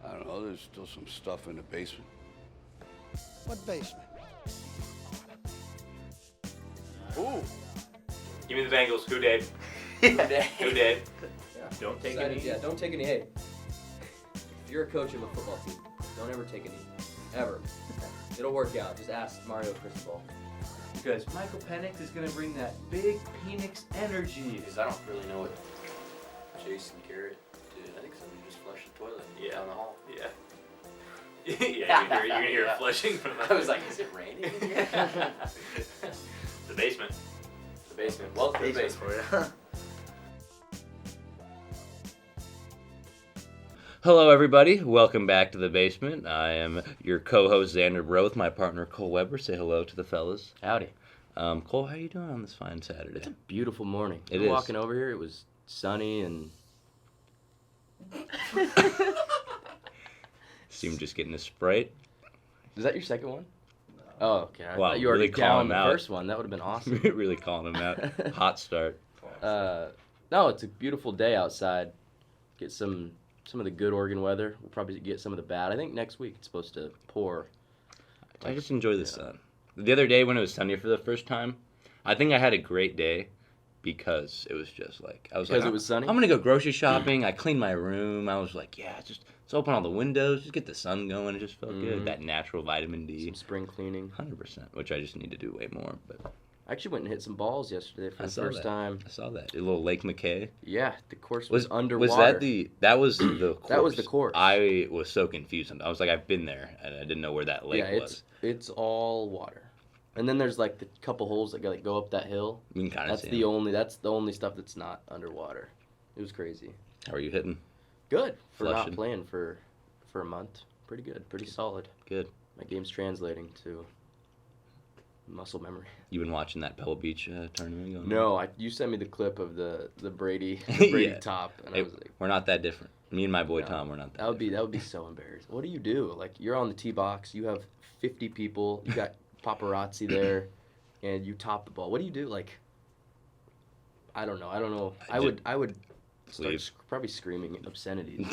I don't know, there's still some stuff in the basement. What basement? Ooh. Give me the Bengals. Who did? Who did? Yeah. Don't take Excited. any. Yeah, don't take any hate. If you're a coach of a football team, don't ever take any. Ever. It'll work out. Just ask Mario Cristobal. Because Michael Penix is going to bring that big Penix energy. Because I don't really know what Jason Garrett did. I think somebody just flushed the toilet down the hall. Yeah. Yeah, you're gonna hear it flushing from I was like, is it raining in here? the basement. The basement. Welcome to the basement. Hello, everybody. Welcome back to the basement. I am your co-host Zander Bro with my partner Cole Weber. Say hello to the fellas. Howdy. Cole, how are you doing on this fine Saturday? It's a beautiful morning. It We're is. walking over here. It was sunny and. Seemed just getting a Sprite. Is that your second one? No. Oh, okay. I Wow, thought you already really calling down him the out. first one. That would have been awesome. Really calling him out. Hot start. No, it's a beautiful day outside. Get some of the good Oregon weather. We'll probably get some of the bad. I think next week it's supposed to pour. I just enjoy the sun. The other day when it was sunny for the first time, I think I had a great day because it was just like I was Because like, it was sunny? I'm gonna go grocery shopping. I cleaned my room. I was like, yeah, just let's open all the windows, just get the sun going. It just felt good. That natural vitamin D. Some spring cleaning. 100%, which I just need to do way more. But I actually went and hit some balls yesterday for I the saw first that. time. I saw that. A little Lake McKay. Yeah, the course was underwater. Was that was the course? That was the course. I was so confused. I was like, I've been there, and I didn't know where that lake was. It's all water. And then there's like the couple holes that go up that hill. You can kind of That's see the only stuff that's not underwater. It was crazy. How are you hitting? Good for Flushing. not playing for a month. Pretty good. Pretty solid. Good. My game's translating to muscle memory. You been watching that Pebble Beach tournament going on? No, you sent me the clip of the Brady Yeah. top, and Hey, I was like, we're not that different. Me and my boy No, Tom, we're not that. that would be so embarrassing. What do you do? Like you're on the tee box, you have 50 people, you got paparazzi there, and you top the ball. What do you do? Like, I don't know. I would start Leave. probably screaming obscenities.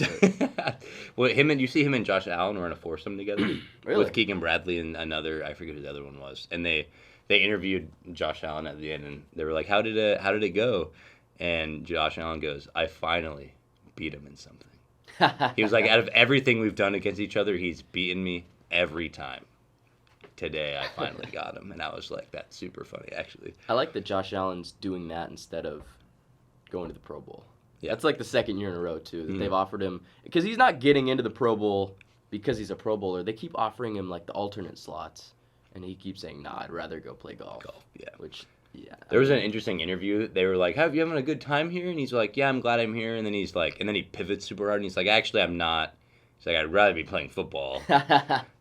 But Well, you see him and Josh Allen were in a foursome together Really? with Keegan Bradley and another. I forget who the other one was. And they interviewed Josh Allen at the end, and they were like, "How did it go?" And Josh Allen goes, "I finally beat him in something." He was like, "Out of everything we've done against each other, he's beaten me every time. Today, I finally got him." And I was like, "That's super funny, actually." I like that Josh Allen's doing that instead of going to the Pro Bowl. Yeah. That's like the second year in a row, too, that they've offered him. Because he's not getting into the Pro Bowl because he's a Pro Bowler. They keep offering him, like, the alternate slots. And he keeps saying, nah, I'd rather go play golf. Yeah. Which, yeah. There was an interesting interview. They were like, "Have you having a good time here?" And he's like, "Yeah, I'm glad I'm here." And then he's like, and then he pivots super hard and he's like, "Actually, I'm not." He's like, "I'd rather be playing football."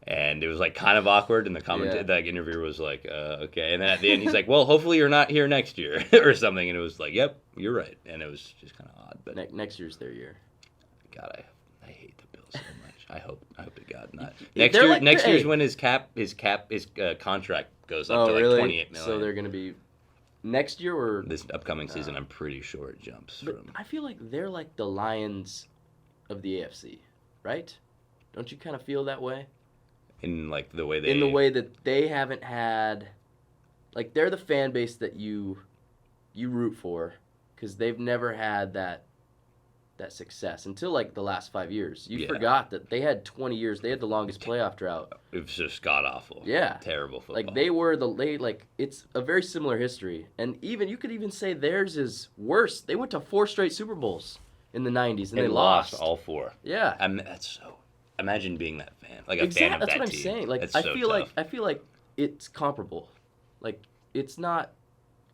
And it was like kind of awkward. And the interviewer was like, "Okay." And then at the end, he's like, "Well, hopefully you're not here next year," or something. And it was like, "Yep, you're right." And it was just kind of odd. But Next year's their year. God, I hate the Bills so much. I hope to God not. Yeah, Next they're year, like- next year's hey. when his contract goes up to like really? 28 million. So they're going to be next year or This upcoming season, I'm pretty sure it jumps But from. I feel like they're like the Lions of the AFC, right? Don't you kind of feel that way? In like the way they. In the way that they haven't had, like they're the fan base that you root for, because they've never had that success until like the last 5 years. You Yeah. forgot that they had 20 years. They had the longest playoff drought. It was just god awful. Yeah. Terrible football. Like it's a very similar history, and even you could even say theirs is worse. They went to 4 straight Super Bowls in the 90s, and they lost all 4. Yeah. That's so. Imagine being that fan, like a fan of That's that what I'm team. saying. Like That's I so feel tough. like it's comparable. Like it's not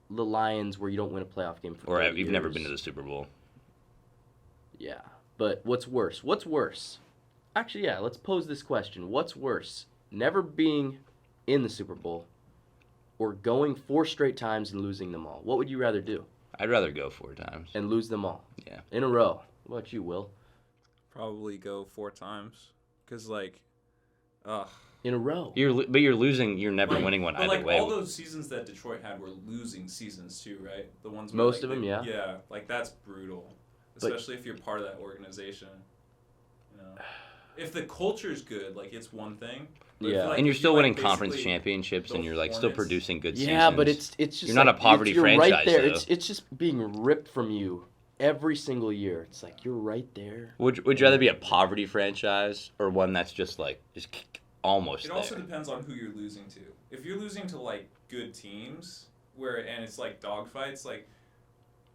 the Lions where you don't win a playoff game for Or 30 you've never years. been to the Super Bowl. Yeah, but what's worse? What's worse? Actually, yeah. Let's pose this question: what's worse, never being in the Super Bowl, or going 4 straight times and losing them all? What would you rather do? I'd rather go 4 times. And lose them all? Yeah. In a row. What about you, Will? Probably go 4 times. Because, like, In a row. You're losing. You're never winning one but either like way. all those seasons that Detroit had were losing seasons too, right? The ones where, Most like, of them, yeah. Yeah, like that's brutal, But- especially if you're part of that organization. You know. if the culture's good, like it's one thing. But Yeah. if, like, And you're if still you, winning like, conference basically championships, and the you're like still Hornets- producing good seasons. Yeah, but it's just You're not like, a poverty you're franchise, right there. though. It's just being ripped from you every single year. It's like you're right there. Would you rather be a poverty franchise or one that's just like almost It there? also depends on who you're losing to. If you're losing to like good teams, and it's like dogfights, like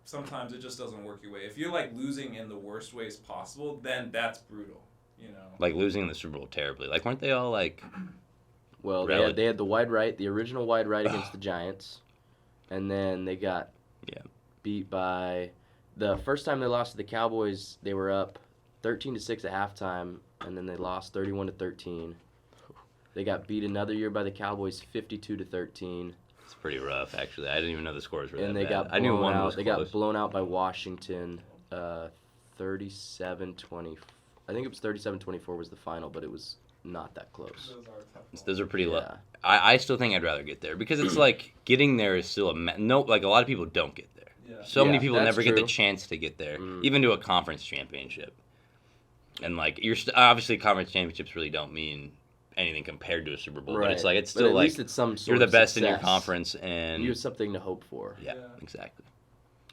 sometimes it just doesn't work your way. If you're like losing in the worst ways possible, then that's brutal. You know. Like losing the Super Bowl terribly. Like weren't they all like? Well, Really? they had the wide right, the original wide right against the Giants, and then they got beat by the first time they lost to the Cowboys. They were up 13-6 at halftime, and then they lost 31-13. They got beat another year by the Cowboys 52-13. It's pretty rough, actually. I didn't even know the scores were that And they bad. got blown I knew one out. was They close. got blown out by Washington, 37-20. I think it was 37-24 was the final, but it was not that close. Those are tough. Those are pretty low. Yeah. I still think I'd rather get there because it's like getting there is still like a lot of people don't get there. Yeah. So many Yeah, people that's never get the true. chance to get there, Mm. even to a conference championship. And like obviously conference championships really don't mean anything compared to a Super Bowl, but it's like it's But still at like least it's some sort you're the of best in your success. conference, and You have something to hope for. yeah, Yeah. exactly.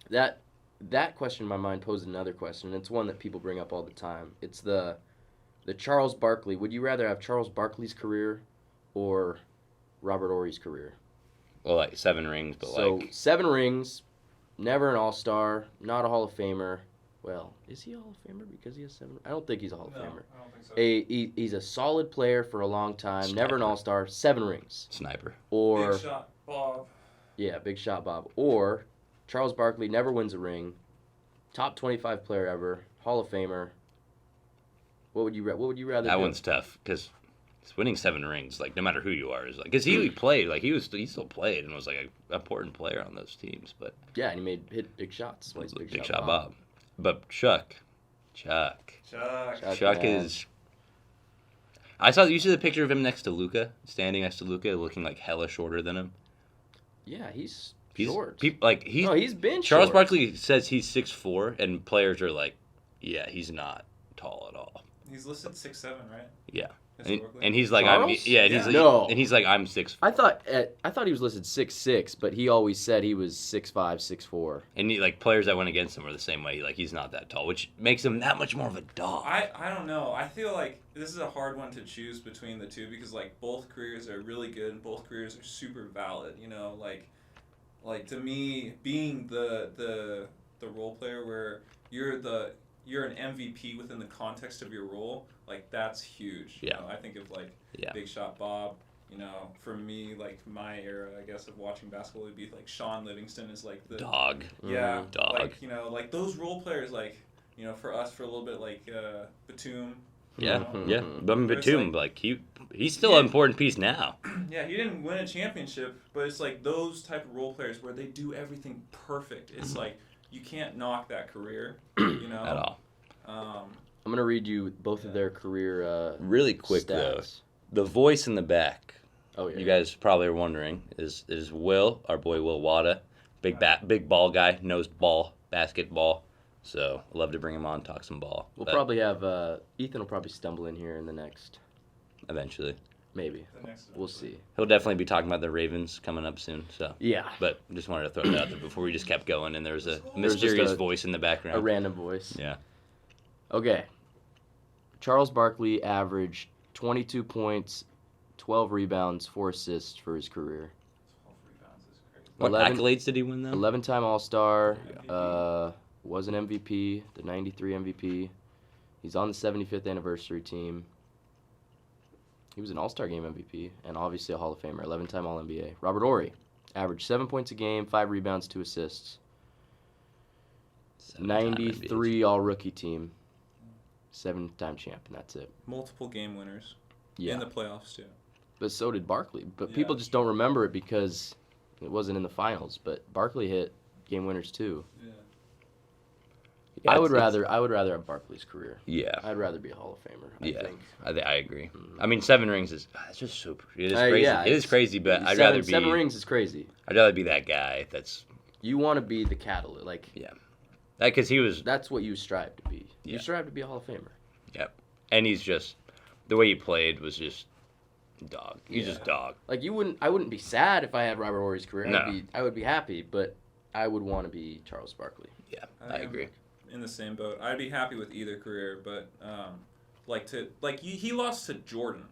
That question in my mind posed another question, and it's one that people bring up all the time. It's the Charles Barkley. Would you rather have Charles Barkley's career or Robert Ory's career? Well, like 7 rings, but So like 7 rings, never an All-Star, not a Hall of Famer. Well, is he a Hall of Famer because he has 7? I don't think he's a Hall of No, Famer. I don't think so. He's a solid player for a long time, never an Sniper. All-Star, 7 rings. sniper. Or Big shot, Bob. yeah, big shot Bob. Or Charles Barkley never wins a ring, top 25 player ever, Hall of Famer. What would you rather That do? one's tough because winning 7 rings, like no matter who you are, is like because he played, like he still played and was like an important player on those teams, but Yeah, and he hit big shots. Well, he's big shot Bob. But Chuck, Chuck. Chuck man. is. You see the picture of him next to Luca, standing next to Luca, looking like hella shorter than him. Yeah, he's He's short. he's been Charles short. Barkley says he's 6'4", and players are like, yeah, he's not tall at all. He's listed 6'7", right? Yeah, Historically. and he's like, Charles? I'm 6'4". I thought he was listed 6'6", but he always said he was 6'5", 6'4". And like players that went against him are the same way. Like he's not that tall, which makes him that much more of a dog. I don't know. I feel like this is a hard one to choose between the two because like both careers are really good and both careers are super valid. You know, like to me, being the role player where you're an MVP within the context of your role, like that's huge. Yeah. You know, I think of like Yeah. Big Shot Bob. You know, for me, like my era, I guess, of watching basketball would be like Sean Livingston is like the Dog. Yeah, Dog. like, you know, like those role players, like, you know, for us for a little bit, like Batum. you Yeah, know. yeah. But But it's Batum, like he's still an important piece now. Yeah, he didn't win a championship, but it's like those type of role players where they do everything perfect. It's like you can't knock that career, you know. At all. I'm gonna read you both of their career Really quick though, stats. the voice in the back. Oh yeah. You guys probably are wondering is Will, our boy Will Wada, big ball guy, knows basketball. So I love to bring him on, talk some ball. We'll But probably have Ethan will probably stumble in here in the next eventually maybe. The next We'll see. he'll definitely be talking about the Ravens coming up soon. So. Yeah. But just wanted to throw that out there before we just kept going, and there was a There was mysterious just voice in the background. A random voice. Yeah. Okay. Charles Barkley averaged 22 points, 12 rebounds, 4 assists for his career. 12 rebounds is crazy. What 11 accolades did he win though? 11-time All-Star, MVP. was an MVP, the 93 MVP. He's on the 75th anniversary team. He was an All-Star Game MVP and obviously a Hall of Famer, 11-time All-NBA. Robert Ory averaged 7 points a game, 5 rebounds, 2 assists. 7-time 93 All-Rookie team, 7-time champ, and that's it. Multiple game winners Yeah. in the playoffs too. But so did Barkley. But Yeah. people just don't remember it because it wasn't in the finals. But Barkley hit game winners too. Yeah. Yeah, I would it's- rather have Barkley's career. Yeah. I'd rather be a Hall of Famer. I Yeah. think. I agree. I mean, 7 rings is it's just super. It is crazy. Yeah, it is it's- crazy, but I'd rather be. 7 rings is crazy. I'd rather be that guy. That's You want to be the catalyst. Like that because he was. that's what you strive to be. Yeah. You strive to be a Hall of Famer. Yep. And he's just the way he played was just dog. He's Yeah. just dog. Like I wouldn't be sad if I had Robert Horry's career. No. I would be happy, but I would want to be Charles Barkley. Yeah, I I am agree. In the same boat. I'd be happy with either career, but he lost to Jordan.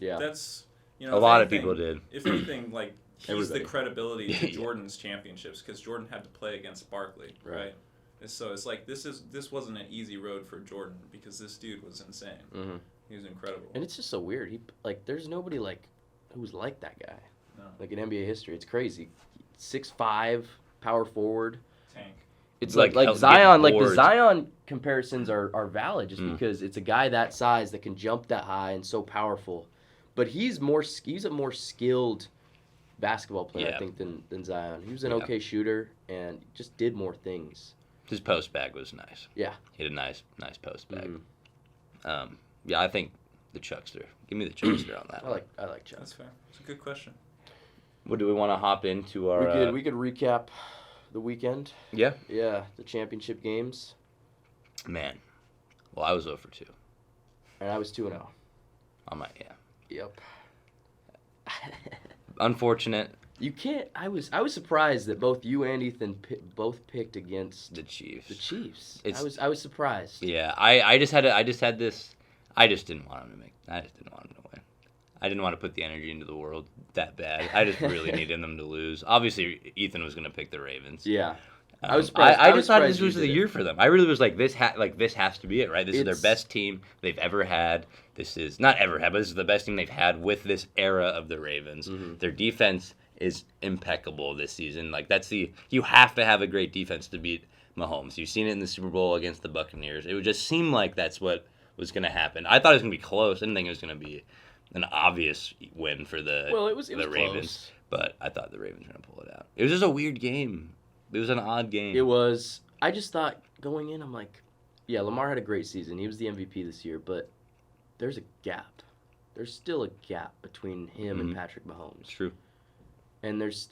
Yeah. That's A lot of people did. If anything, like he's Everybody. the credibility to Yeah. Jordan's championships because Jordan had to play against Barkley, right? And so it's like this wasn't an easy road for Jordan because this dude was insane. Mm-hmm. He was incredible. And it's just so weird. There's nobody who's like that guy. No. Like in NBA history, it's crazy. 6'5", power forward. Tank. It's Like, like getting Zion. Like the boards. Zion comparisons are valid just Mm. because it's a guy that size that can jump that high and so powerful. But he's a more skilled basketball player, Yeah. I think, than Zion. He was an Yeah. okay shooter and just did more things. His post bag was nice. Yeah. He had a nice post bag. Mhm. Yeah, I think the Chuckster. Give me the Chuckster on that. I like Chuck. That's fair. It's a good question. What do we want to hop into our? We could recap the weekend. Yeah. Yeah, the championship games, Man. Well, I was 0 for 2. and I was 2-0. Yeah. Yep. Unfortunate. You can't. I was surprised that both you and Ethan both picked against The Chiefs. the Chiefs. It's- I was surprised. Yeah, I just had this. I just didn't want him to win. I didn't want to put the energy into the world that bad. I just really needed them to lose. Obviously, Ethan was going to pick the Ravens. Yeah. I was surprised. I was just thought surprised this you was the did it. year for them. I really was like, this has to be it, right? This is It's- their best team they've ever had. This is not ever had, but this is the best team they've had with this era of the Ravens. Mm-hmm. Their defense is impeccable this season. Like you have to have a great defense to beat Mahomes. You've seen it in the Super Bowl against the Buccaneers. It would just seem like that's what was going to happen. I thought it was going to be close. I didn't think it was going to be an obvious win for the Well, it was Ravens, close. but I thought the Ravens were going to pull it out. It was just a weird game. It was an odd game. It was. I just thought going in, I'm like, yeah, Lamar had a great season. He was the MVP this year, but there's a gap. There's still a gap between him and Mhm. Patrick Mahomes. It's true. And there's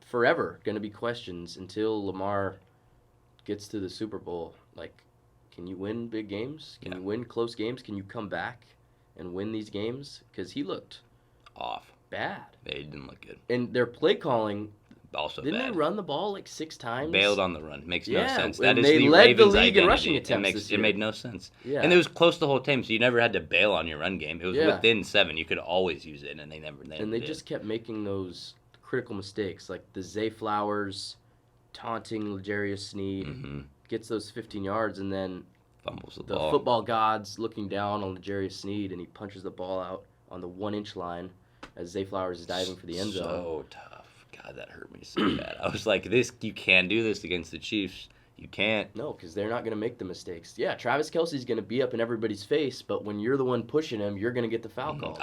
forever going to be questions until Lamar gets to the Super Bowl. Like, can you win big games? Can Yeah. you win close games? Can you come back and win these games? Because he looked Off. bad. They didn't look good. And their play calling, Also didn't bad. they run the ball like 6 times? Bailed on the run. Makes no Yeah, sense. and That is they the led the Ravens' league in identity. rushing attempts this It year. made no sense. Yeah. And it was close the whole time, so you never had to bail on your run game. It was Yeah. within 7. You could always use it, and they never And they did. just kept making those critical mistakes, like the Zay Flowers taunting L'Jarius Sneed, hmm gets those 15 yards, and then fumbles the the ball. football gods looking down on L'Jarius Sneed, and he punches the ball out on the 1-inch line as Zay Flowers is diving for the end zone. So tough. God, that hurt me so bad. I was like, you can't do this against the Chiefs. You can't. No, because they're not going to make the mistakes. Yeah, Travis Kelce's going to be up in everybody's face, but when you're the one pushing him, you're going to get the foul call.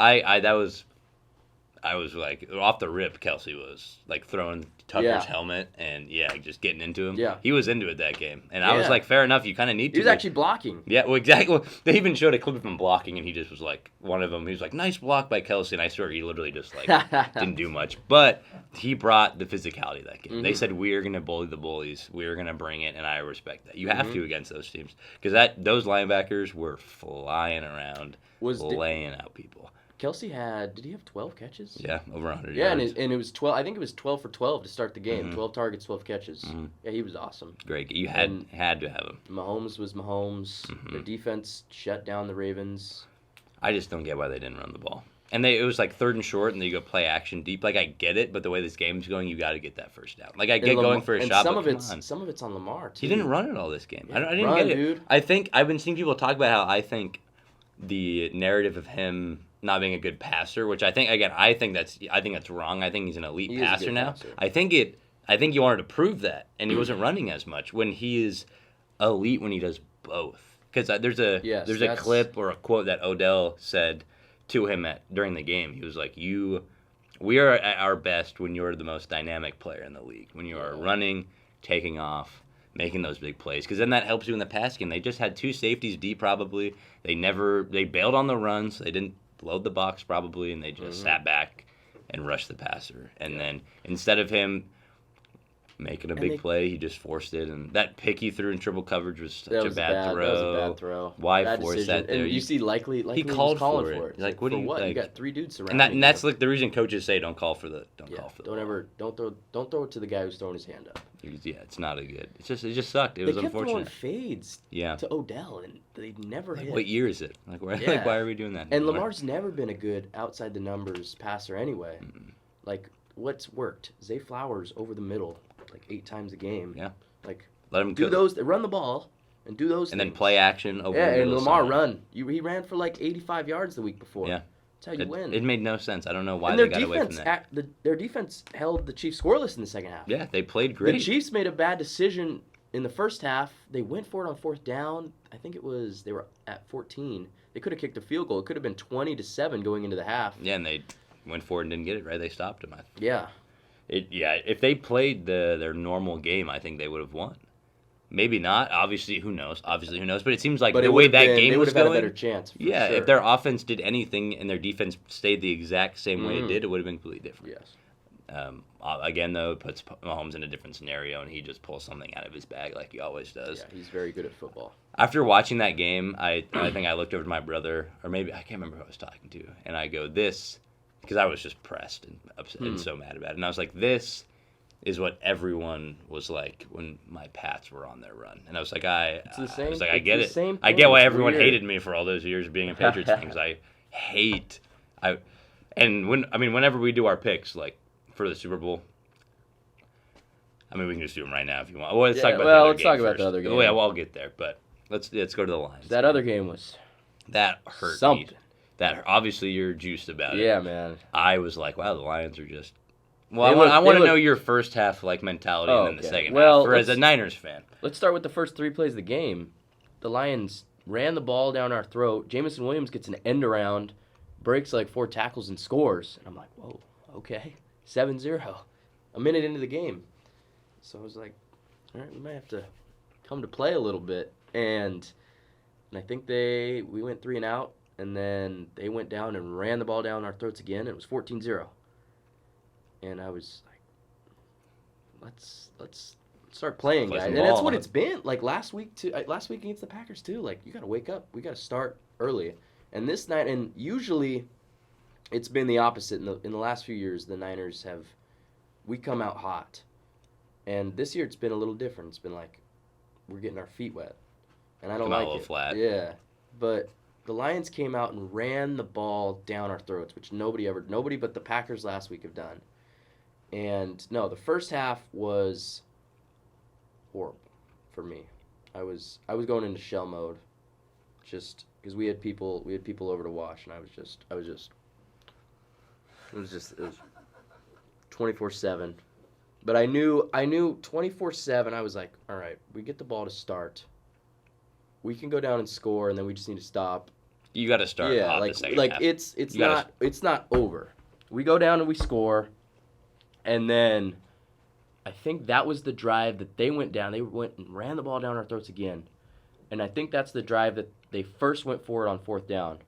I was like, off the rip, Kelsey was like throwing Tucker's Yeah. helmet and just getting into him. Yeah. He was into it that game. And I was Yeah. like, fair enough, you kind of need to. He was actually blocking. Yeah, well, exactly. Well, they even showed a clip of him blocking, and he just was like, one of them, he was like, nice block by Kelsey, and I swear he literally just like didn't do much. But he brought the physicality of that game. They Mhm. said, we're going to bully the bullies. We're going to bring it, and I respect that. You have Mhm. to against those teams. Because those linebackers were flying around, laying out people. Kelsey did he have 12 catches? Yeah, over 100 Yeah, yards. and it was 12. I think it was 12 for 12 to start the game. Mhm. 12 targets, 12 catches. Mhm. Yeah, he was awesome. Great. You And- had to have him. Mahomes was Mahomes. Mhm. The defense shut down the Ravens. I just don't get why they didn't run the ball. And it was like 3rd and short, and then you go play action deep. Like, I get it, but the way this game's going, you got to get that first down. Like, I get And going for a and shot, some but of come it's on. some of it's on Lamar too. He didn't run it all this game. Yeah, I didn't run, get it. dude. I think I've been seeing people talk about how I think the narrative of him not being a good passer, which I think that's wrong. I think he's an elite He is a passer good now. passer. I think you wanted to prove that, and he wasn't running as much when he is elite when he does both. Because there's a Yes, there's a that's- clip or a quote that Odell said to him during the game. He was like, we are at our best when you're the most dynamic player in the league. When you are running, taking off, making those big plays. Because then that helps you in the pass game. They just had 2 safeties deep probably. They bailed on the run, so they didn't load the box probably, and they just sat back and rushed the passer. And then instead of him making a And big they- play. He just forced it, and that pick he threw in triple coverage was such That a was bad throw. That was a bad throw. Why Bad force decision. that there? And you see, likely he was called calling for for it. it. Like, what for do you what? You like? got 3 dudes surrounding. And that's you. like the reason coaches say don't call for the call for the Yeah, ball. don't throw it to the guy who's throwing his hand up. Yeah, it's not a good. It just sucked. It They was kept throwing unfortunate. fades Yeah. to Odell, and they never Like, hit. what year is it? Like, why, Yeah. like, why are we doing that? And anymore? Lamar's never been a good outside the numbers passer anyway. Like, what's worked? Zay Flowers over the middle, like 8 times a game. Yeah. Like, Let him do cook. those, run the ball, and do those and then things. play action over. Yeah, the and middle Lamar somewhere. run. He ran for like 85 yards the week before. Yeah. That's how you win. It made no sense. I don't know why and they their got away from defense, that. their defense held the Chiefs scoreless in the second half. Yeah, they played The great. Chiefs made a bad decision in the first half. They went for it on 4th down. I think they were at 14. They could have kicked a field goal. It could have been 20-7 going into the half. Yeah, and they went for it and didn't get it right. They stopped him. Yeah. If they played their normal game, I think they would have won. Maybe not. Obviously, who knows? But it seems like But the it way would've that been- game they was would have had going, a better chance. For yeah, sure. if their offense did anything and their defense stayed the exact same way it Mhm. did, it would have been completely different. Yes. Again, though, it puts Mahomes in a different scenario, and he just pulls something out of his bag like he always does. Yeah, he's very good at football. After watching that game, I think I looked over to my brother, or maybe I can't remember who I was talking to, and I go, "This," because I was just pressed and upset and so mad about it, and I was like, "This is what everyone was like when my Pats were on their run," and I was like, I the same- was like, I it's get the it, same I thing. get why It's everyone weird. hated me for all those years being a Patriots fan, because whenever we do our picks, like for the Super Bowl. I mean, we can just do them right now if you want. Well, let's talk about the other let's game talk about first. the other game. Well, yeah, well, I'll get there, but let's go to the Lions. That other game was That hurt something. me. That obviously you're juiced about it. Yeah, man. I was like, wow, the Lions are just. Well, They I want look- to know your first half like mentality Oh, and then the okay. second Well, half. Or as a let's- Niners fan, Let's start with the first 3 plays of the game. The Lions ran the ball down our throat. Jamison Williams gets an end around, breaks like 4 tackles and scores. And I'm like, whoa, okay. 7-0. A minute into the game. So I was like, all right, we might have to come to play a little bit. And I think we went 3 and out. And then they went down and ran the ball down our throats again. And it was 14-0. And I was like, let's start playing, Play guys. some And that's ball. what it's been. Like last week against the Packers too. Like you got to wake up. We got to start early. And this night, and usually, it's been the opposite. In the last few years, the Niners we come out hot, and this year it's been a little different. It's been like we're getting our feet wet, and I don't Come out like a little it. flat. Yeah, but the Lions came out and ran the ball down our throats, which nobody but the Packers last week have done. And no, the first half was horrible for me. I was going into shell mode, just because we had people over to watch, and it was 24/7. But I knew 24/7. I was like, all right, we get the ball to start. We can go down and score, and then we just need to stop. you got to start Yeah, hot like the second like half. it's not over. We go down and we score, and then I think that was the drive that they went down. They went and ran the ball down our throats again, and I think that's the drive that they first went for it on 4th down,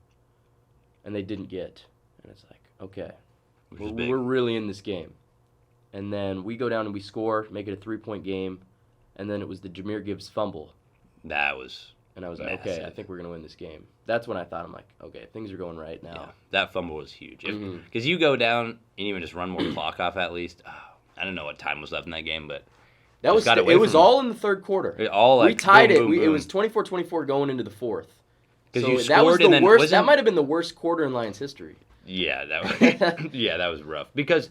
and they didn't get. And it's like, okay, Which is big. we're really in this game. And then we go down and we score, make it a 3-point game, and then it was the Jahmyr Gibbs fumble. That was. And I was like, okay, I Massive. think we're going to win this game. That's when I thought, I'm like, okay, things are going right now. Yeah, that fumble was huge. Mhm. Because you go down and even just run more clock off at least. Oh, I don't know what time was left in that game, but That Just was got it away was from- all in the third quarter. it all like We tied boom, it. boom, It boom. was 24-24 going into the 4th. 'Cause So you that was scored the and then worst. That wasn't- might have been the worst quarter in Lions history. Yeah, that was rough because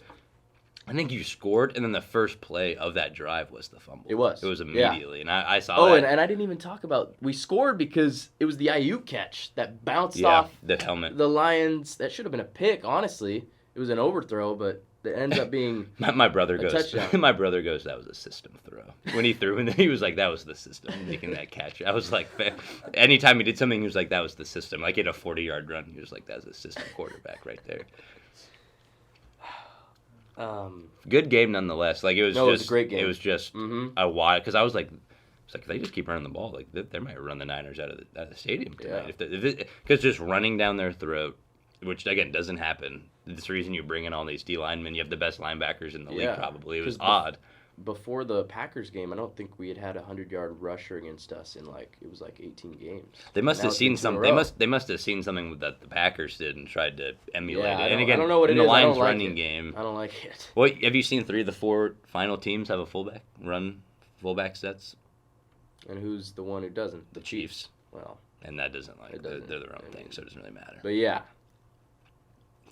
I think you scored and then the first play of that drive was the fumble. It was. It was Yeah. immediately, and I saw Oh, that. and I didn't even talk about we scored because it was the Ayuk catch that bounced yeah, off the helmet. the Lions. That should have been a pick, honestly. It was an overthrow, but it ends up being My brother a goes. touchdown. My brother goes. That was a system throw. When he threw, and he was like, "That was the system making that catch." I was like, anytime he did something, he was like, "That was the system." Like he had a 40-yard run. He was like, "That was a system quarterback right there." Good game nonetheless. Like it was. No, it just, was a great game. It was just Mhm. a while because I was like, if they just keep running the ball, like they might run the Niners out of the stadium tonight. Yeah. Because just running down their throat, which again doesn't happen. It's the reason you bring in all these D linemen. You have the best linebackers in the league, Yeah. probably. It was 'Cause odd. before the Packers game, I don't think we had a 100-yard rusher against us in it was 18 games. They must Now have it's seen been 2 in a something. row. They must have seen something that the Packers did and tried to emulate Yeah, it. And again, I don't know what in it the is. I don't Lions like running it. game. I don't like it. Well, have you seen 3 of the 4 final teams have a fullback sets? And who's the one who doesn't? The Chiefs. Well, And that doesn't It they're doesn't. their own I thing, mean- so it doesn't really matter. but yeah.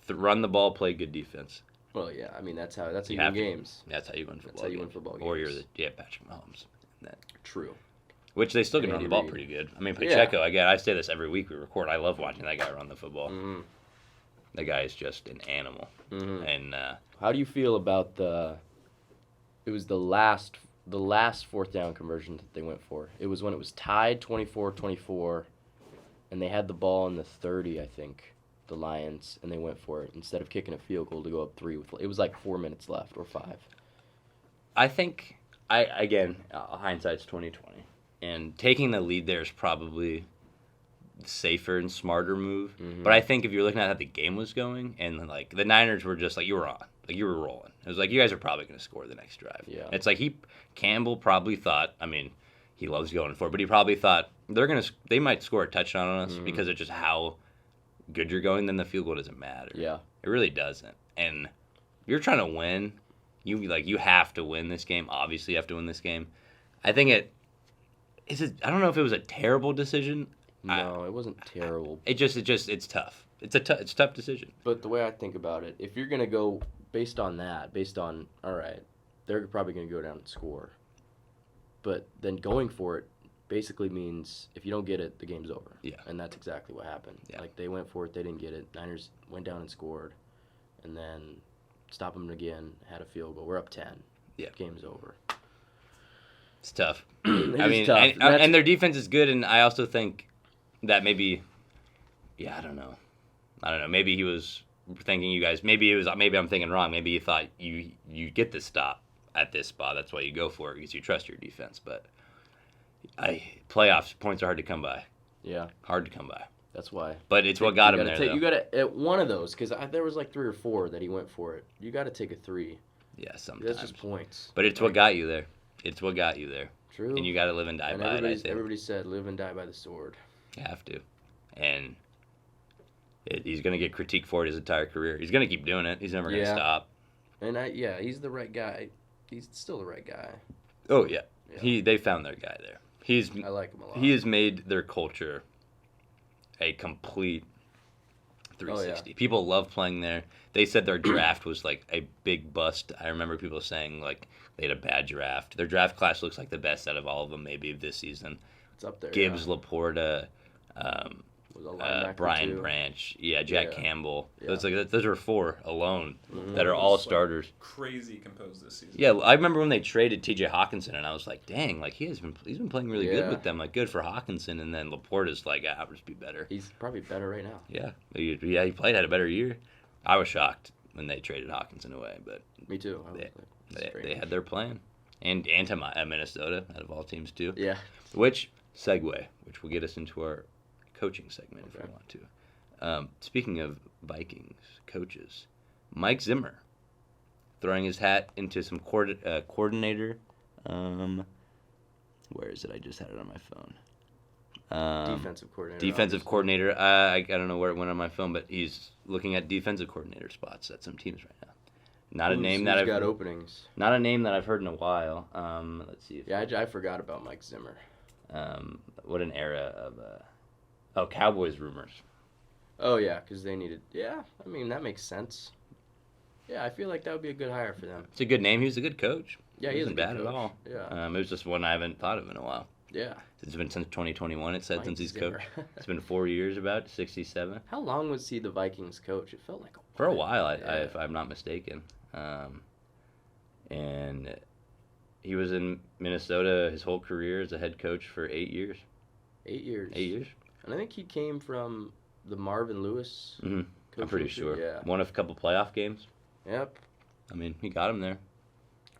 Run the ball, play good defense. Well, yeah. I mean, that's how You you have win to. games. That's how you win football. how you win games. football Or you're games. Patrick Mahomes. That. True. Which they still can And run the Andy ball Reid. pretty good. I mean, Yeah. Pacheco, again, I say this every week we record. I love watching that guy run the football. Mm-hmm. That guy is just an animal. Mm-hmm. And How do you feel about it was the last 4th down conversion that they went for. It was when it was tied 24-24, and they had the ball in the 30, I think, the Lions, and they went for it instead of kicking a field goal to go up 3 it was 4 minutes left or 5. I think, hindsight's 20/20. And taking the lead there is probably the safer and smarter move. Mhm. But I think if you're looking at how the game was going, and the Niners were just you were on. You were rolling. It was you guys are probably going to score the next drive. Yeah. It's Campbell probably thought, I mean, he loves going for it, but he probably thought they might score a touchdown on us because of just how good you're going, then the field goal doesn't matter. Yeah. It really doesn't. And you're trying to win. You have to win this game. Obviously, you have to win this game. I think I don't know if it was a terrible decision. No, it wasn't terrible. It's tough. It's a tough decision. But the way I think about it, if you're going to go based on, all right, they're probably going to go down and score. But then going for it basically means if you don't get it, the game's over. Yeah. And that's exactly what happened. Yeah. They went for it, they didn't get it. Niners went down and scored, and then stop them again, had a field goal. We're up 10. Yeah. Game's over. It's tough. It I is mean, tough. and their defense is good, and I also think that maybe, I don't know. Maybe he was thinking you guys. Maybe I'm thinking wrong. Maybe he thought you get the stop at this spot. That's why you go for it because you trust your defense. But playoffs points are hard to come by. Yeah. Hard to come by. That's why. But it's what got him there. You got to at one of those because there was 3 or 4 that he went for it. You got to take a 3. Yeah, sometimes. That's just points. But it's what got you there. It's what got you there. True. And you got to live and die by it. I think. Everybody said live and die by the sword. You have to. And he's going to get critiqued for it his entire career. He's going to keep doing it. He's never going to stop. And he's the right guy. He's still the right guy. Oh yeah. Yeah. They found their guy there. I like him a lot. He has made their culture a complete 360. People love playing there. They said their draft was a big bust. I remember people saying they had a bad draft. Their draft class looks like the best out of all of them maybe this season. It's up there. Gibbs, yeah. Laporta, Was a linebacker, Brian too. Branch, Jack Yeah. Campbell. Yeah. Those are 4 alone Mhm. that are all starters. Crazy composed this season. Yeah, I remember when they traded T.J. Hawkinson, and I was like, "Dang, he's been playing really good Yeah. with them. Good for Hawkinson." And then Laporta's I'll just be better. He's probably better right now. Yeah, he had a better year. I was shocked when they traded Hawkinson away, but Me too. they had their plan, and to Minnesota out of all teams too. Yeah. Which will get us into our coaching segment if we want to. Speaking of Vikings coaches, Mike Zimmer throwing his hat into some coordinator. Where is it? I just had it on my phone. Defensive coordinator. Defensive obviously. coordinator. I don't know where it went on my phone, but he's looking at defensive coordinator spots at some teams right now. Not a name that Who's I've got openings. Not a name that I've heard in a while. Let's see. I forgot about Mike Zimmer. What an era of Cowboys rumors. Oh yeah, because they needed. Yeah, I mean that makes sense. Yeah, I feel like that would be a good hire for them. It's a good name. He was a good coach. Yeah, he he's wasn't a good bad coach. at all. Yeah. It was just one I haven't thought of in a while. Yeah. It's been since 2021. It said Mike since he's Zimmer. coached. It's been 4 years, about 67. How long was he the Vikings coach? It felt like For a while, Yeah. if I'm not mistaken. And he was in Minnesota his whole career as a head coach for 8 years. 8 years. 8 years? And I think he came from the Marvin Lewis. Mm-hmm. I'm pretty coaching sure. tree. Yeah. Won a couple playoff games. Yep. I mean, he got him there.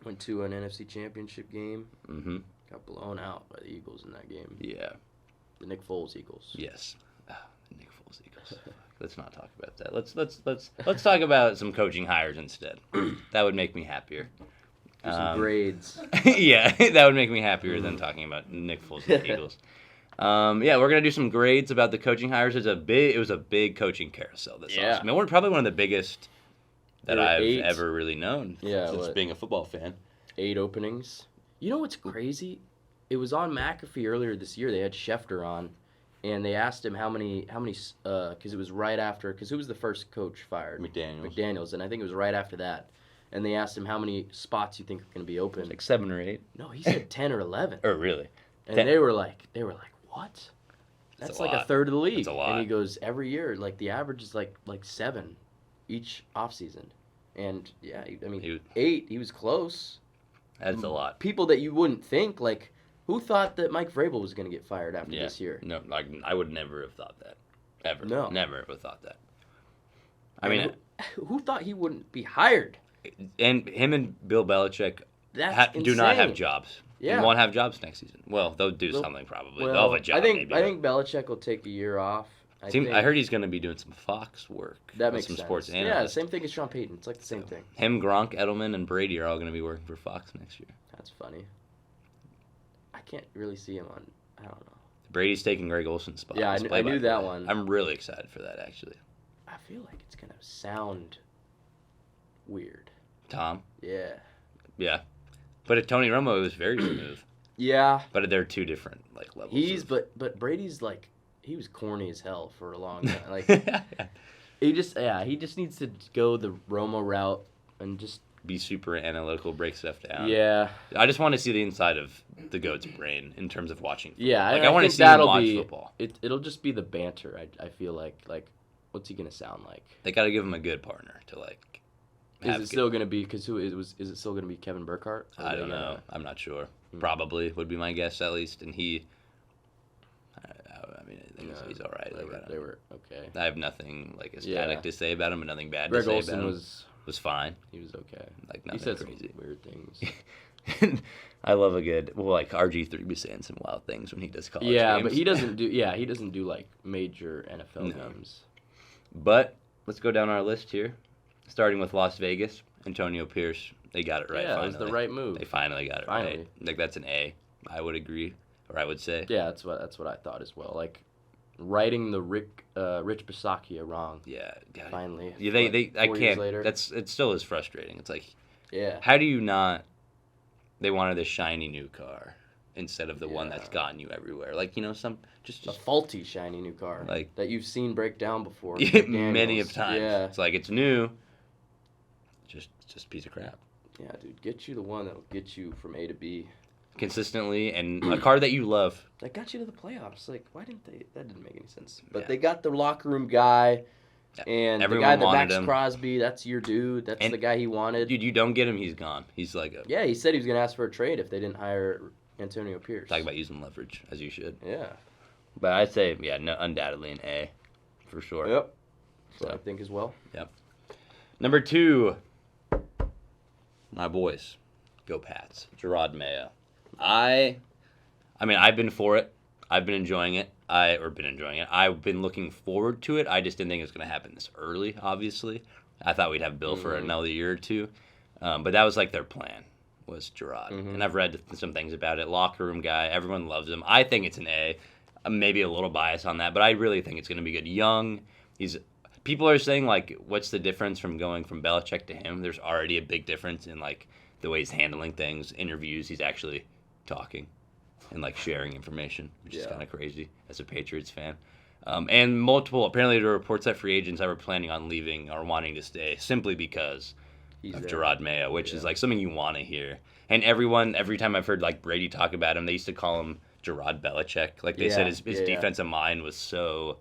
Went to an NFC Championship game. Mm-hmm. Got blown out by the Eagles in that game. Yeah. The Nick Foles Eagles. Yes. Nick Foles Eagles. Let's not talk about that. Let's talk about some coaching hires instead. That would make me happier. Do some grades. Yeah, that would make me happier than talking about Nick Foles and the Eagles. Yeah, we're gonna do some grades about the coaching hires. It was a big coaching carousel this Yeah. offseason. I mean, we're probably one of the biggest that There were I've 8. ever really known Yeah, since what? being a football fan. 8 openings. You know what's crazy? It was on McAfee earlier this year. They had Schefter on, and they asked him how many, because it was right after, because who was the first coach fired? McDaniels, and I think it was right after that. And they asked him how many spots you think are going to be open. Like 7 or 8. No, he said 10 or 11. Oh, really? And 10. they were like, what? That's a like lot. a third of the league. That's a lot. And he goes, every year, like the average is like 7 each offseason. And yeah, I mean, 8, he was close. That's a lot. People that you wouldn't think, like, who thought that Mike Vrabel was going to get fired after this year? No, like I would never have thought that. Ever. No. Never have thought that. I And mean, who thought he wouldn't be hired? and him and Bill Belichick That's do not have insane. jobs. Yeah. And won't have jobs next season. Well, they'll do They'll- something probably. Well, They'll have a job I think maybe. I think Belichick will take a year off. I heard he's going to be doing some Fox work. that with makes some sense. sports Yeah, analysts. same thing as Sean Payton. It's like the same thing. Him, Gronk, Edelman, and Brady are all going to be working for Fox next year. That's funny. I can't really see him on. I don't know. Brady's taking Greg Olson's spot. Yeah, I as knew play-by-play. that one. I'm really excited for that, actually. I feel like it's gonna sound weird. Tom? Yeah. Yeah. But at Tony Romo, it was very smooth. Yeah. But they're two different levels. But Brady's like he was corny as hell for a long time. Like he just needs to go the Romo route and just be super analytical, break stuff down. yeah. I just want to see the inside of the GOAT's brain in terms of watching football. Yeah, Like, I want to think see him that'll watch be football. It'll just be the banter. I feel like what's he gonna sound like? They got to give him a good partner to Is it still gonna be because is it still gonna be Kevin Burkhardt? Or I they don't know. gonna- I'm not sure. Probably would be my guess at least. And he, I mean, I think he's all right. They were okay. I have nothing ecstatic Yeah. to say about him, but nothing bad Greg to say Olson about him. was Fine. he was okay. Like He nothing said crazy. some weird things. I love a good. Well, like RG3 was saying some wild things when he does college Yeah, games. but he doesn't do. Yeah, he doesn't do like major NFL No. games. But let's go down our list here, starting with Las Vegas. Antonio Pierce, they got it right. Yeah, it finally. was the right move. They finally got it Finally. right. Like that's an A. I would agree, or I would say. Yeah, that's what I thought as well. Like righting the Rich Bisaccia wrong. Yeah. God. Finally. Yeah, What, I 4 years can't. later? It still is frustrating. It's like, Yeah. how do you not? They wanted a shiny new car instead of the one that's Yeah. gotten you everywhere. Like some just A faulty shiny new car Like- that you've seen break down before. many of times. Yeah. It's like it's new. Just a piece of crap. Yeah, dude, get you the one that'll get you from A to B. Consistently, and a car that you love. That got you to the playoffs. Like, why didn't they? That didn't make any sense. But Yeah. they got the locker room guy, and Everyone the guy that wanted Max him. Crosby. That's your dude. That's And- the guy he wanted. Dude, you don't get him, he's gone. He's like a Yeah, he said he was gonna ask for a trade if they didn't hire Antonio Pierce. talk about using leverage as you should. Yeah. But I'd say no, undoubtedly an A, for sure. Yep. So So. I think as well. Number 2, my boys, go Pats. Gerard Mayo. I mean, I've been for it. I've been enjoying it. I've been looking forward to it. I just didn't think it was going to happen this early, obviously. I thought we'd have Bill for another year or two. But that was like their plan, was Gerard. And I've read some things about it. Locker room guy. Everyone loves him. I think it's an A. I'm maybe a little biased on that, but I really think it's going to be good. Young. People are saying, like, what's the difference from going from Belichick to him? There's already a big difference in, like, the way he's handling things, interviews. He's actually talking and, like, sharing information, which is Yeah. kind of crazy as a Patriots fan. And apparently there were reports that free agents that were planning on leaving or wanting to stay simply because He's of there. Gerard Mayo, which is, Yeah. like, something you want to hear. And every time I've heard, like, Brady talk about him, they used to call him Gerard Belichick. Like, they said his defensive mind was so,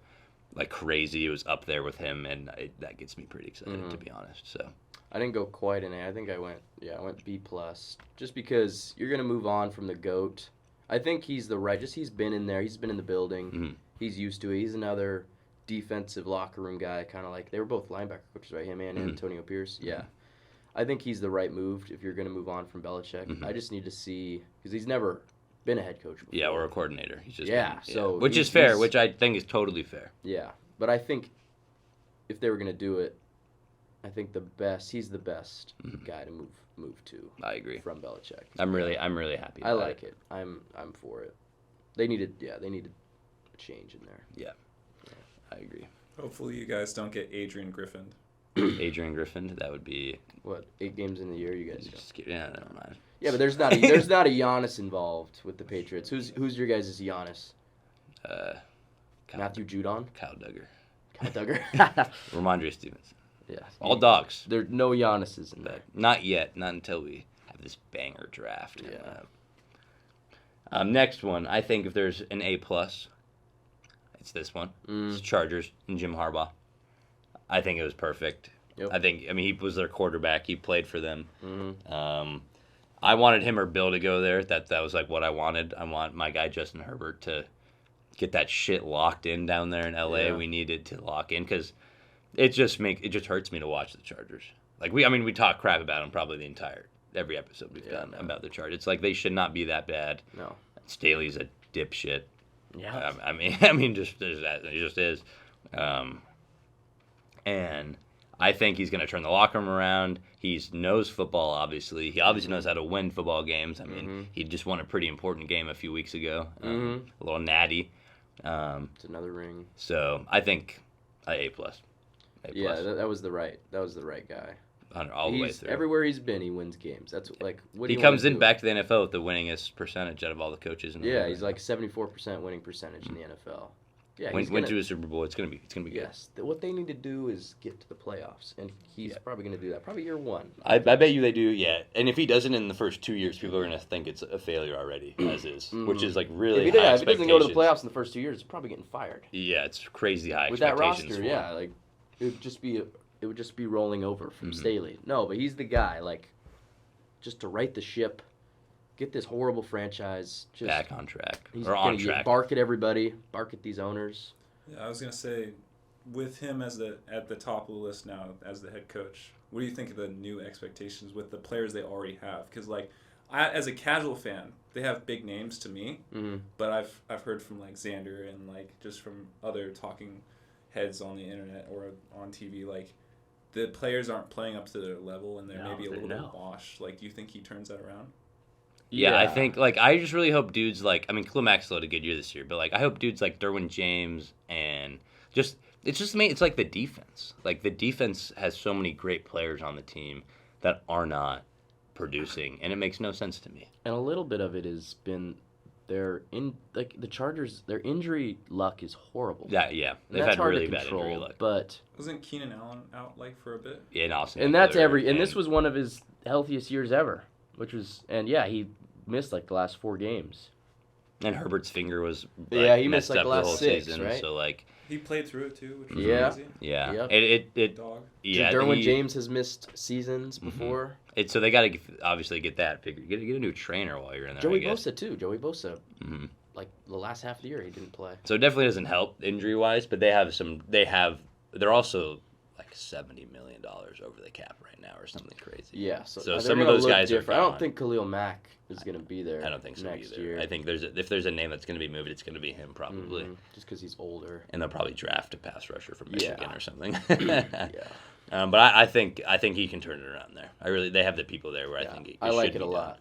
like, crazy. It was up there with him, and that gets me pretty excited, to be honest. So I didn't go quite an A. I think I went B+. Just because you're gonna move on from the GOAT. I think he's he's been in there. He's been in the building. Mhm. He's used to it. He's another defensive locker room guy, kind of like they were both linebacker coaches, right? Him and Antonio Pierce. Yeah. I think he's the right move if you're gonna move on from Belichick. I just need to see because he's never been a head coach before. yeah, or a coordinator. He's just So which is he's- fair, he's- which I think is totally fair. Yeah, but I think if they were gonna do it, I think the best. He's the best guy to move to. I agree. From Belichick. I'm really happy. I About like it. I'm for it. They needed a change in there. Yeah, I agree. Hopefully, you guys don't get Adrian Griffin. Adrian Griffin, that would be. What, 8 games in the year? You guys go. Yeah, never mind. Yeah, but there's not a Giannis involved with the Patriots. Who's your guys' Giannis? Kyle, Matthew Judon? Kyle Duggar. Kyle Duggar? Ramondre Stevenson. Yeah. All dogs. There's no Giannis's in But there. not yet. Not until we have this banger draft. coming Yeah. up. Next one. I think if there's an A+, it's this one. It's Chargers and Jim Harbaugh. I think it was perfect. Yep. He was their quarterback. He played for them. Mm-hmm. I wanted him or Bill to go there. That was like what I wanted. I want my guy Justin Herbert to get that shit locked in down there in LA. Yeah. We needed to lock in because it just hurts me to watch the Chargers. Like we talk crap about them probably every episode we've done about the Chargers. It's like they should not be that bad. No. Staley's a dipshit. Yeah. Just that it just is. And I think he's going to turn the locker room around. He knows football, obviously. He obviously knows how to win football games. He just won a pretty important game a few weeks ago. A little natty. It's another ring. So I think A+. Yeah, that was the right guy. All the way through. Everywhere he's been, he wins games. That's what He comes in back to the NFL with the winningest percentage out of all the coaches in the league. he's like 74% winning percentage in the NFL. Yeah, went to a Super Bowl. It's gonna be good. Yes, what they need to do is get to the playoffs, and he's probably going to do that. Probably year 1. I bet you they do. Yeah, and if he doesn't in the first 2 years, people are gonna think it's a failure already, as is, which is like really if he high doesn't go to the expectations. playoffs in the first 2 years, he's probably getting fired. Yeah, it's crazy high With that expectations. roster, for him. yeah, like it would just be rolling over from Staley. No, but he's the guy, like, just to right the ship, get this horrible franchise just Back on track He's or on gonna track. bark at everybody, bark at these owners. Yeah, I was gonna say, with him at the top of the list now as the head coach, what do you think of the new expectations with the players they already have? Because as a casual fan, they have big names to me, but I've heard from like Zander and like just from other talking heads on the internet or on TV, like the players aren't playing up to their level and they're maybe a little bit washed. Like, do you think he turns that around? Yeah, I think, I just really hope dudes Khalil Mack's had a good year this year, but, I hope dudes like Derwin James and it's like the defense. Like, the defense has so many great players on the team that are not producing, and it makes no sense to me. And a little bit of it has been the Chargers, their injury luck is horrible. Yeah. They've That's had hard really to bad control, injury luck. but Wasn't Keenan Allen out for a bit? Yeah, and Asim and that's Eckler, and this was one of his healthiest years ever, he missed like the last 4 games. And Herbert's finger was he missed messed like up the last whole 6, season, right? so He played through it too, which was crazy. yeah, Yep. it Dog. yeah. Derwin James has missed seasons before. So they got to obviously get that figured. Get a new trainer while you're in there. Joey I guess. Bosa too. Joey Bosa, like the last half of the year, he didn't play. So it definitely doesn't help injury wise, but they're also like $70 million over the cap right now or something crazy. Yeah, so So they're some of gonna those look guys are different. I don't gone. think Khalil Mack is going to be there. I don't think so next either. year. I think if there's a name that's going to be moved, it's going to be him probably, Just because he's older. and they'll probably draft a pass rusher from Michigan or something. Yeah. But I think he can turn it around there. They have the people there where I think I like it a lot.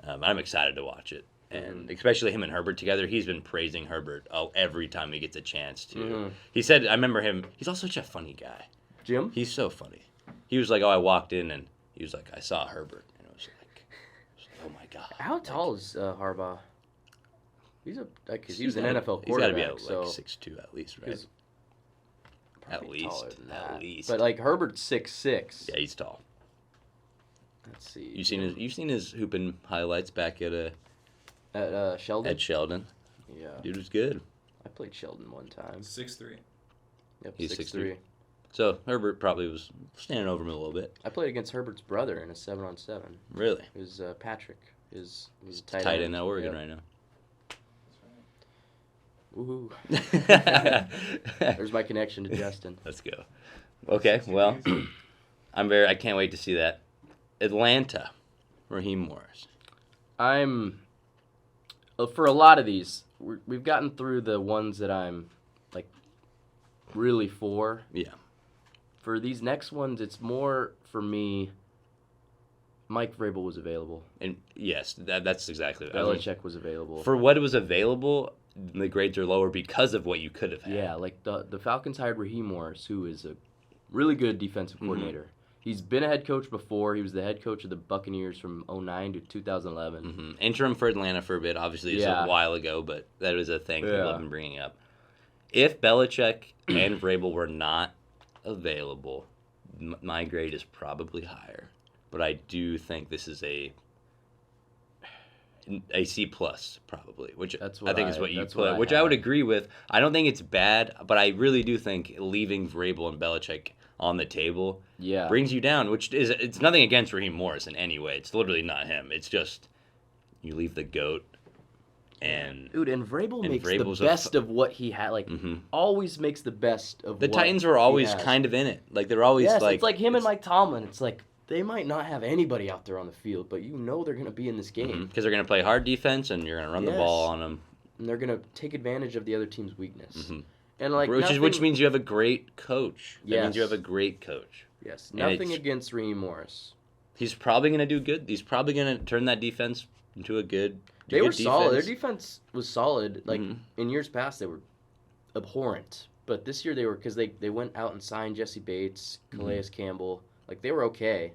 I'm excited to watch it, and especially him and Herbert together. He's been praising Herbert every time he gets a chance to. He said, I remember him. He's also such a funny guy. Jim? He's so funny. He was like, I walked in and he was like, I saw Herbert, and it was like, oh my god. How tall is Harbaugh? He was an NFL quarterback. He's got to be so 6'2" at least, right? probably taller than that. At least. But Herbert's 6'6". Yeah, he's tall. Let's see. You've seen his hooping highlights back at Sheldon? at Sheldon. Yeah. Dude was good. I played Sheldon one time. 6'3". Yep, He's 6'3". So Herbert probably was standing over him a little bit. I played against Herbert's brother in a 7-on-7. Really? It was Patrick. He's a Tight end at Oregon right now. Woohoo. There's my connection to Justin. Let's go. Okay, well, I can't wait to see that. Atlanta, Raheem Morris. For a lot of these, we've gotten through the ones that I'm, really for. Yeah. For these next ones, it's more for me. Mike Vrabel was available. And yes, that's exactly what Belichick was available. For what was available, the grades are lower because of what you could have had. Yeah, like the Falcons hired Raheem Morris, who is a really good defensive coordinator. He's been a head coach before. He was the head coach of the Buccaneers from 2009 to 2011. Interim for Atlanta for a bit. Obviously, it's a while ago, but that is a thing people have been bringing up. If Belichick and Vrabel were not available, my grade is probably higher. But I do think this is a C plus probably, which I think is what you put, which I would agree with. I don't think it's bad, but I really do think leaving Vrabel and Belichick on the table brings you down, which is it's nothing against Raheem Morris in any way. It's literally not him. It's just you leave the GOAT and dude, and Vrabel makes the best of what he had. Like always makes the best of the what Titans were always kind of in it. Like they're always it's like him and Mike Tomlin. It's like they might not have anybody out there on the field, but you know they're going to be in this game. Because they're going to play hard defense, and you're going to run the ball on them. And they're going to take advantage of the other team's weakness. And like which means you have a great coach. That means you have a great coach. Yes, nothing against Raheem Morris. He's probably going to do good. He's probably going to turn that defense into a good They were defense. solid. Their defense was solid. Like, in years past, they were abhorrent. But this year they were, because they went out and signed Jesse Bates, Calais Campbell. Like, they were okay.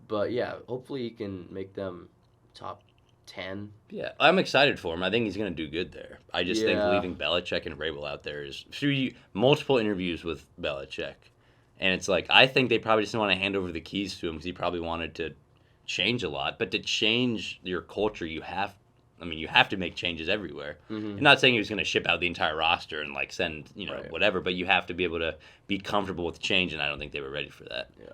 But, yeah, hopefully he can make them top 10. Yeah, I'm excited for him. I think he's going to do good there. I just think leaving Belichick and Vrabel out there is through multiple interviews with Belichick. And it's like, I think they probably just didn't want to hand over the keys to him because he probably wanted to change a lot. But to change your culture, you have to make changes everywhere. I'm not saying he was going to ship out the entire roster and like send, whatever, but you have to be able to be comfortable with change, and I don't think they were ready for that. Yeah.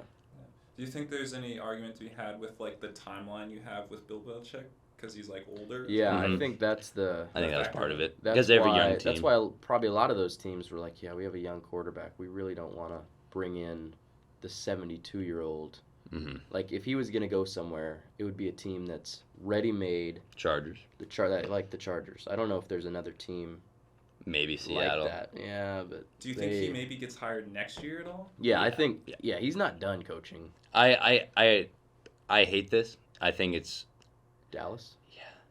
Do you think there's any argument to be had with like the timeline you have with Bill Belichick because he's like older? Yeah, I think that's the. I think that was part of it. That's because every why, young team. That's why probably a lot of those teams were like, yeah, we have a young quarterback. We really don't want to bring in the 72-year-old. Like if he was gonna go somewhere, it would be a team that's ready-made. Chargers. Like the Chargers. I don't know if there's another team. Maybe Seattle. Like that. Yeah, but. Do you think he maybe gets hired next year at all? Yeah, I think. Yeah, he's not done coaching. I hate this. I think it's Dallas.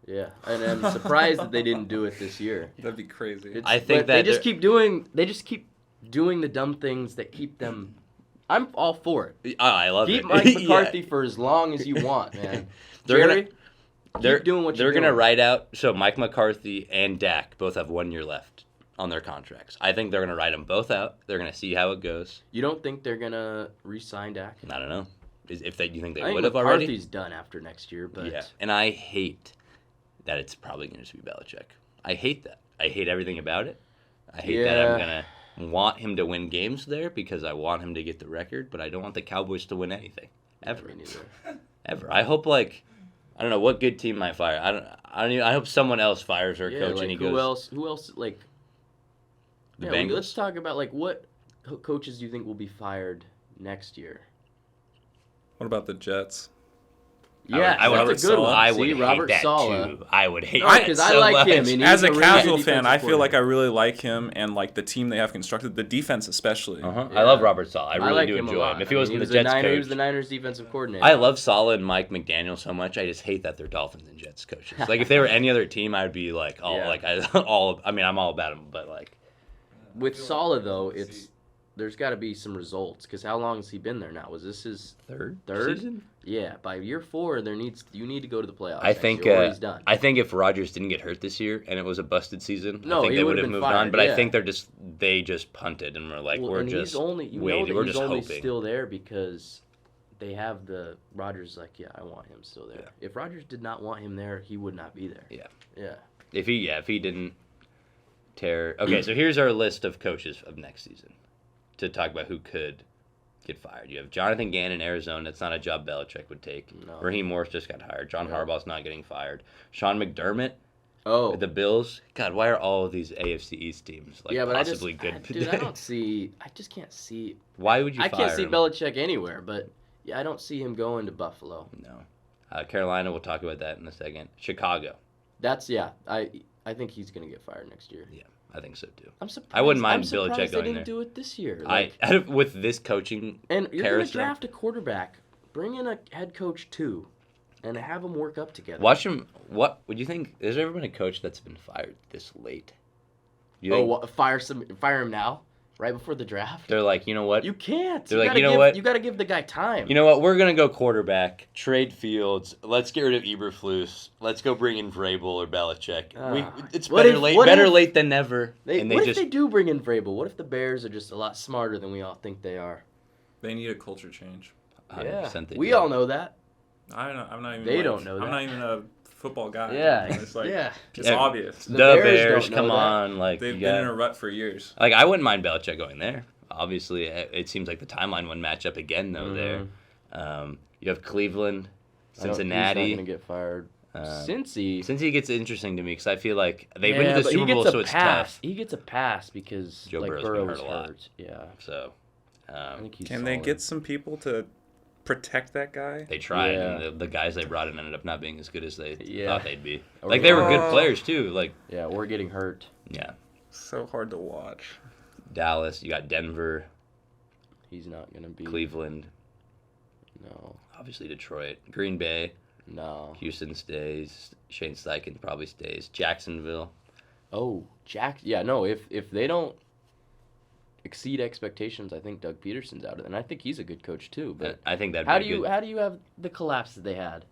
Yeah, and I'm surprised that they didn't do it this year. That'd be crazy. I think that they just keep doing the dumb things that keep them. I'm all for it. I love keep it. Mike McCarthy for as long as you want, man. Keep doing what you're doing. They're gonna write out. So Mike McCarthy and Dak both have 1 year left on their contracts. I think they're gonna write them both out. They're gonna see how it goes. You don't think they're gonna re-sign Dak? I don't know. You think they I would think have already? McCarthy's done after next year, but yeah. And I hate that it's probably gonna just be Belichick. I hate that. I hate everything about it. I hate that I'm gonna want him to win games there because I want him to get the record, but I don't want the Cowboys to win anything ever. Me neither. Ever. I hope I don't know what good team might fire. I hope someone else fires our coach and he goes. Who else? Like the Bengals. Let's talk about like what coaches do you think will be fired next year? What about the Jets? Yeah, I would that's a good one. I would See, hate Robert that Saleh. too. I would hate that because I like him. And as a really casual good fan, I feel like I defensive really like him and like the team they have constructed, the defense especially. I love Robert Saleh. I really like do him enjoy a lot. him. If he wasn't the Jets coach, he was the Niners defensive coordinator. I love Saleh and Mike McDaniel so much. I just hate that they're Dolphins and Jets coaches. Like if they were any other team, I'd be like, I'm all about them. But like with Saleh though, there's got to be some results because how long has he been there now? Was this his third season? Yeah, by year 4, you need to go to the playoffs. I think he's done. I think if Rodgers didn't get hurt this year and it was a busted season, I think he they would would have moved on. But I think they just punted and were like, we're just waiting. We're just hoping. Still there because they have the Rodgers. Like, yeah, I want him still there. Yeah. If Rodgers did not want him there, he would not be there. Yeah. If he didn't tear. Okay, so here's our list of coaches of next season to talk about who could get fired. You have Jonathan Gannon in Arizona. That's not a job Belichick would take. No. Raheem Morris just got hired. John Harbaugh's not getting fired. Sean McDermott with the Bills. God, why are all of these AFC East teams possibly good? I just can't see. Why would you fire him? I can't see him? Belichick anywhere, but I don't see him going to Buffalo. No. Carolina, we'll talk about that in a second. Chicago. I think he's going to get fired next year. Yeah. I think so too. I'm surprised. I wouldn't mind I'm surprised Belichick they going didn't there. do it this year. With this coaching and you're carousel, going to draft a quarterback, bring in a head coach too, and have them work up together. watch him. What would you think? Has there ever been a coach that's been fired this late? You think Fire him now, right before the draft? they're like, you know what? You can't. They're like, you know what? You got to give the guy time. You know what? We're gonna go quarterback, trade Fields. Let's get rid of Eberflus. Let's go bring in Vrabel or Belichick. It's What better if- late, what better if- late than never. And What if they do bring in Vrabel? What if the Bears are just a lot smarter than we all think they are? They need a culture change. 100% they we do. all know that. I don't know. I'm not even. They don't know I'm that. not even a football guy. Yeah, It's like yeah. it's Yeah. obvious. The Bears Bears, don't know come that. on, like They've you been got- in a rut for years. Like I wouldn't mind Belichick going there. Obviously, it seems like the timeline would match up again though. There, you have Cleveland, Cincinnati. He's not gonna get fired. Cincy. Cincy gets interesting to me because I feel like they went to the Super Bowl, so it's tough. He gets a pass because Joe Burrow's been Burrow's hurt a lot. hurt. Yeah, So I think he's Can they solid. get some people to protect that guy? they tried, Yeah. and the guys they brought in ended up not being as good as they Yeah. thought they'd be. Or- Like they were good Oh. players too. Like Yeah, or getting hurt. yeah, So hard to watch. Dallas. You got Denver, He's not gonna be. Cleveland, No, obviously Detroit, Green Bay. no. Houston stays. Shane Steichen probably stays. Jacksonville. Oh, Jack. Yeah, no. If they don't exceed expectations, I think Doug Peterson's out of it, and I think he's a good coach too. But I think that'd how be do you good. how do you have the collapse that they had?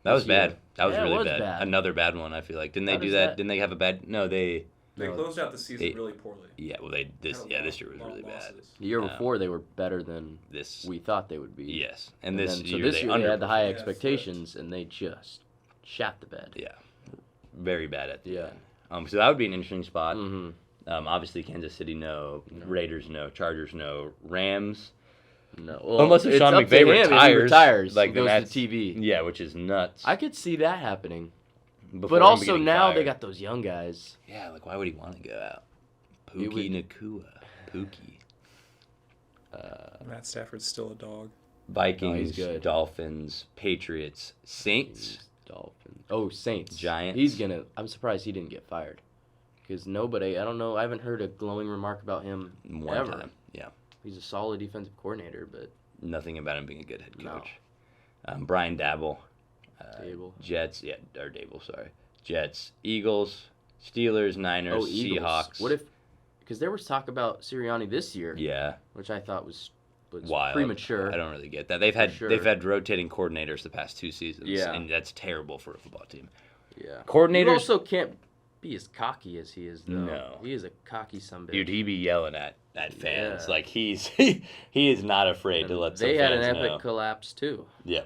That was this year? bad. That was Yeah, it really was bad. bad. Another bad one. I feel like didn't they How do does that? that- Didn't they have a bad? No, they. They No, closed out the season they- really poorly. Yeah. Well, they this Had a this lot- year was lot really of bad. losses. The year before they were better than This we thought they would be. yes, and And this then, year so this year they had the high Yeah, expectations and they just shat the bed. Yeah, very bad at the Yeah. end. So that would be an interesting spot. Mm-hmm. Obviously Kansas City no, Raiders no, Chargers no, Rams. No, Unless if it's Sean up to McVay him if he retires, retires, like he then goes that's to TV. Yeah, which is nuts. I could see that happening. Before But him also getting now they fired. got those young guys. Yeah, like why would he want to go out? He Pookie would- Nakua, Pookie. Matt Stafford's still a dog. Vikings, good. Dolphins, Patriots, Saints. Dolphins. Oh, Saints. Giants. He's gonna. I'm surprised he didn't get fired. Because nobody. I don't know. I haven't heard a glowing remark about him One ever. time. Yeah. He's a solid defensive coordinator, but Nothing about him being a good head No. coach. Brian Dabble. Dable. Jets, yeah, or Dable, sorry. Jets, Eagles, Steelers, Niners, Oh, Eagles. Seahawks. What if? Because there was talk about Sirianni this year, Yeah, which I thought was wild. premature. I don't really get that. They've had sure. they've had rotating coordinators the past 2 seasons, Yeah. and that's terrible for a football team. Yeah. Coordinators, You also can't be as cocky as he is, though. No. He is a cocky sumbitch. dude, he be yelling at fans Yeah. like he is not afraid to let some They had an fans epic know. collapse too. Yeah,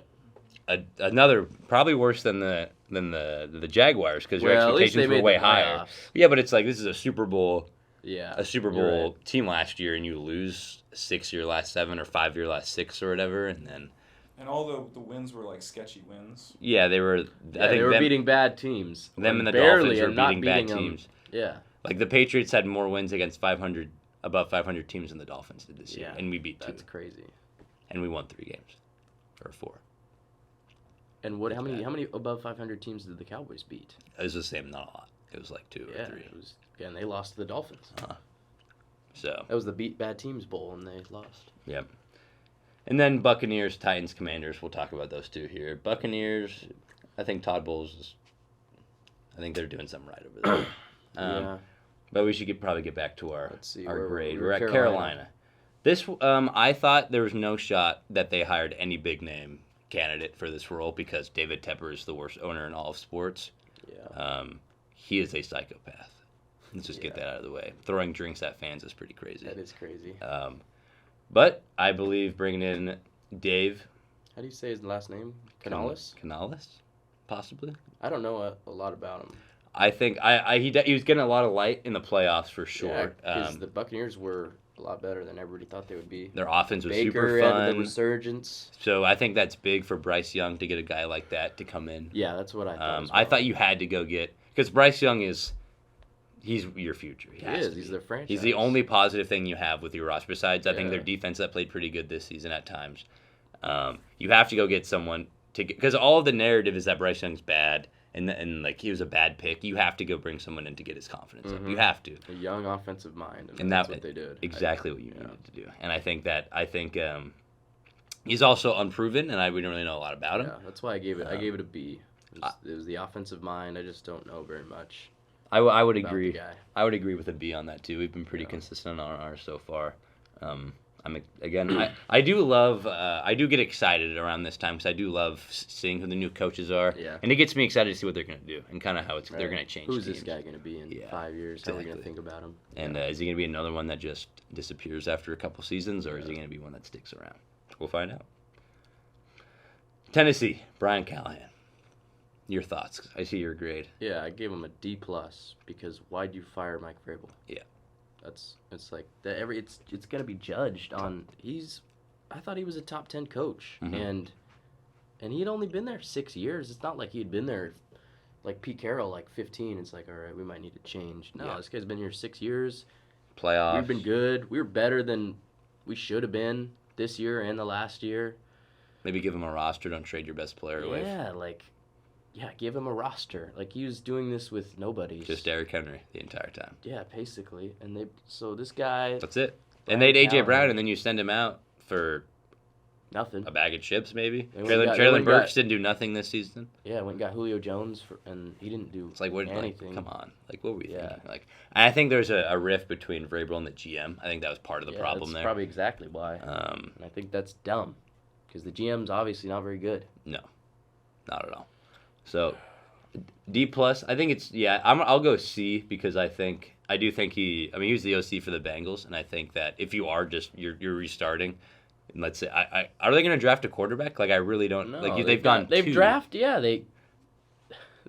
another probably worse than the Jaguars because your Well, at least expectations they were made way the higher. playoffs. Yeah, but it's like this is a Super Bowl Yeah. Super you're Bowl right. team last year, and you lose 6 your last 7 or 5 your last 6 or whatever, and then And all the wins were like sketchy wins. yeah, they were. Yeah, I think they were them, beating bad teams. them and the barely Dolphins were and not beating bad them. teams. Yeah. Like the Patriots had more wins against above 500 teams than the Dolphins did this year, Yeah, and we beat 2, That's crazy. and we won 3 games or 4. And how many above 500 teams did the Cowboys beat? It was the same, not a lot. It was like 2 Yeah, or 3. it was. Again, they lost to the Dolphins. So That was the beat bad teams bowl, and they lost. yep. And then Buccaneers, Titans, Commanders. We'll talk about those 2 here. Buccaneers, I think Todd Bowles I think they're doing something right over there. Yeah. But we should probably get back to our Let's see, our where were grade. we? We're at Carolina. This I thought there was no shot that they hired any big name candidate for this role because David Tepper is the worst owner in all of sports. Yeah. He is a psychopath. Let's just get that out of the way. Throwing drinks at fans is pretty crazy. That is crazy. But I believe bringing in Dave How do you say his last name? Canales? Canales, possibly. I don't know a lot about him. I think he was getting a lot of light in the playoffs for sure. Because the Buccaneers were a lot better than everybody thought they would be. Their offense was Baker super had fun. the resurgence. So I think that's big for Bryce Young to get a guy like that to come in. Yeah, that's what I thought. as I well. thought you had to go get because Bryce Young he's your future. He has is. to He's be. their franchise. He's the only positive thing you have with your roster. Besides, I think their Yeah. defense that played pretty good this season at times. You have to go get someone to get because all of the narrative is that Bryce Young's bad and like he was a bad pick. You have to go bring someone in to get his confidence up. Mhm. You have to. A young offensive mind, and And that's that- what they did. Exactly what you needed to do. And I think he's also unproven, and we don't really know a lot about him. Yeah, that's why I gave it a B. It was the offensive mind. I just don't know very much. I would about agree. the guy. I would agree with a B on that too. We've been pretty consistent on ours so far. I do love. I do get excited around this time because I do love seeing who the new coaches are. Yeah. And it gets me excited to see what they're going to do and kind of how they're going to change. Who's teams. this guy going to be in Yeah, 5 years? How are we going exactly. to think about him? And is he going to be another one that just disappears after a couple seasons, or is he going to be one that sticks around? We'll find out. Tennessee, Brian Callahan. Your thoughts? I see your grade. Yeah, I gave him a D plus because why'd you fire Mike Vrabel? Yeah. It's like that it's gonna be judged on I thought he was a top 10 coach Mhm. and he had only been there 6 years. It's not like he had been there like Pete Carroll like 15. It's like, all right, we might need to change. No, Yeah. this guy's been here 6 years. Playoffs. We've been good. We were better than we should have been this year and the last year. Maybe give him a roster. Don't trade your best player away. Yeah, give him a roster. Like he was doing this with nobody. Just Derrick Henry the entire time. Yeah, basically. And so this guy That's it. Brian And they had A.J. Callahan. Brown, and then you send him out for nothing. a bag of chips, maybe. And Traylon Burks didn't do nothing this season. Yeah, went and got Julio Jones and he didn't do It's like, what? anything. Like, come on. Like, what were we Yeah. thinking? Like, and I think there's a rift between Vrabel and the GM. I think that was part of the problem that's there. Probably exactly why. Um, And I think that's dumb because the GM's obviously not very good. no, not at all. So, D plus. I think it's I'll go C because I do think he was the OC for the Bengals, and I think that if you are just you're restarting, and let's say are they going to draft a quarterback? Like I really don't. No, like they've drafted. Yeah,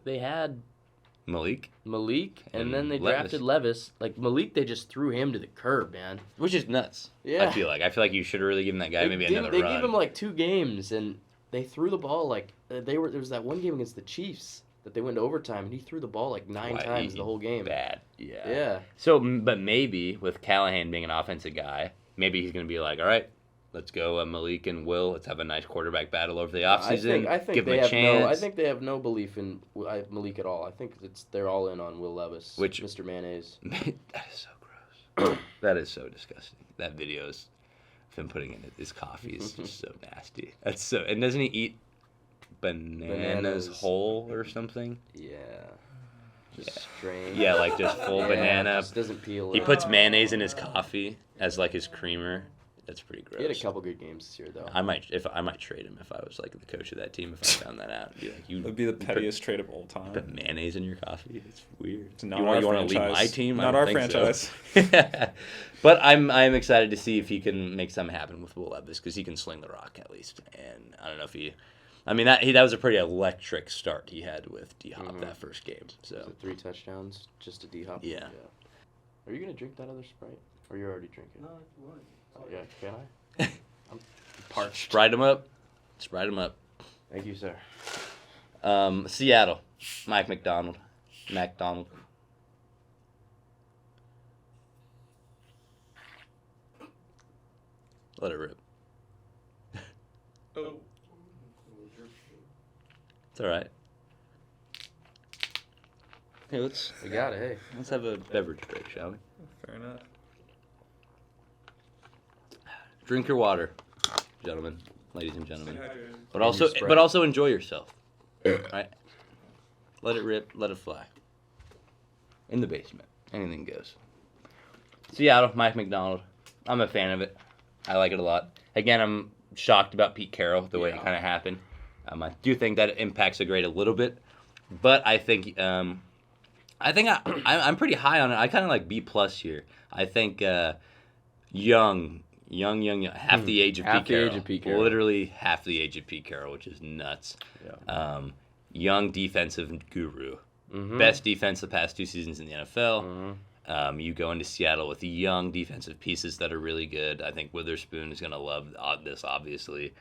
they had Malik, Malik, and And then they Levis. drafted Levis. Like Malik, they just threw him to the curb, man. which is nuts. Yeah. I feel like you should have really given that guy maybe another They run. gave him like 2 games, and they threw the ball like there was that one game against the Chiefs that they went to overtime, and he threw the ball like 9 Why, times he- the whole game. Bad. Yeah. Yeah. So, but maybe with Callahan being an offensive guy, maybe he's going to be like, all right, let's go Malik and Will. Let's have a nice quarterback battle over the offseason. I think give they him a have chance. I think they have no belief in Malik at all. I think they're all in on Will Levis, Which- Mr. Mayonnaise. That is so gross. That is so disgusting. That video is of him putting in his coffee is just so nasty. That's so. And doesn't he eat bananas whole or something? Yeah. Just strange. Yeah, like just full Yeah, banana. just doesn't peel. He it. puts mayonnaise in his coffee as like his creamer. That's pretty gross. He had a couple good games this year, though. I might trade him if I was like the coach of that team. If I found that out, be like, you That'd be the pettiest trade of all time. put mayonnaise in your coffee. It's weird. It's not you our want to leave franchise. my team? I Not don't our think so. franchise. But I'm excited to see if he can make something happen with Will Levis because he can sling the rock at least. And I don't know if he. I mean that was a pretty electric start he had with D Hop that first game. Was So it 3 touchdowns just to D-Hop? Yeah. Are you going to drink that other Sprite? Or you're already drinking? No, what? Oh, yeah, can I? I'm parched. sprite him up. Thank you, sir. Seattle, Mike McDonald. McDonald. Let it rip. Oh. It's all right. Hey, let's We got it, hey. have a beverage break, shall we? Fair enough. Drink your water, gentlemen, ladies and gentlemen. But And also, your Sprite. but also enjoy yourself. Right? Let it rip. Let it fly. In the basement, anything goes. Seattle, Mike McDonald. I'm a fan of it. I like it a lot. Again, I'm shocked about Pete Carroll, the way it kind of happened. I do think that it impacts the grade a little bit, but I think I'm pretty high on it. I kind of like B plus here. I think young, half the age of Half Pete the Carroll. age of Pete Carroll. Literally half the age of Pete Carroll, which is nuts. Yeah. Young defensive guru. Mhm. Best defense the past 2 seasons in the NFL. Mhm. You go into Seattle with young defensive pieces that are really good. I think Witherspoon is going to love this, obviously.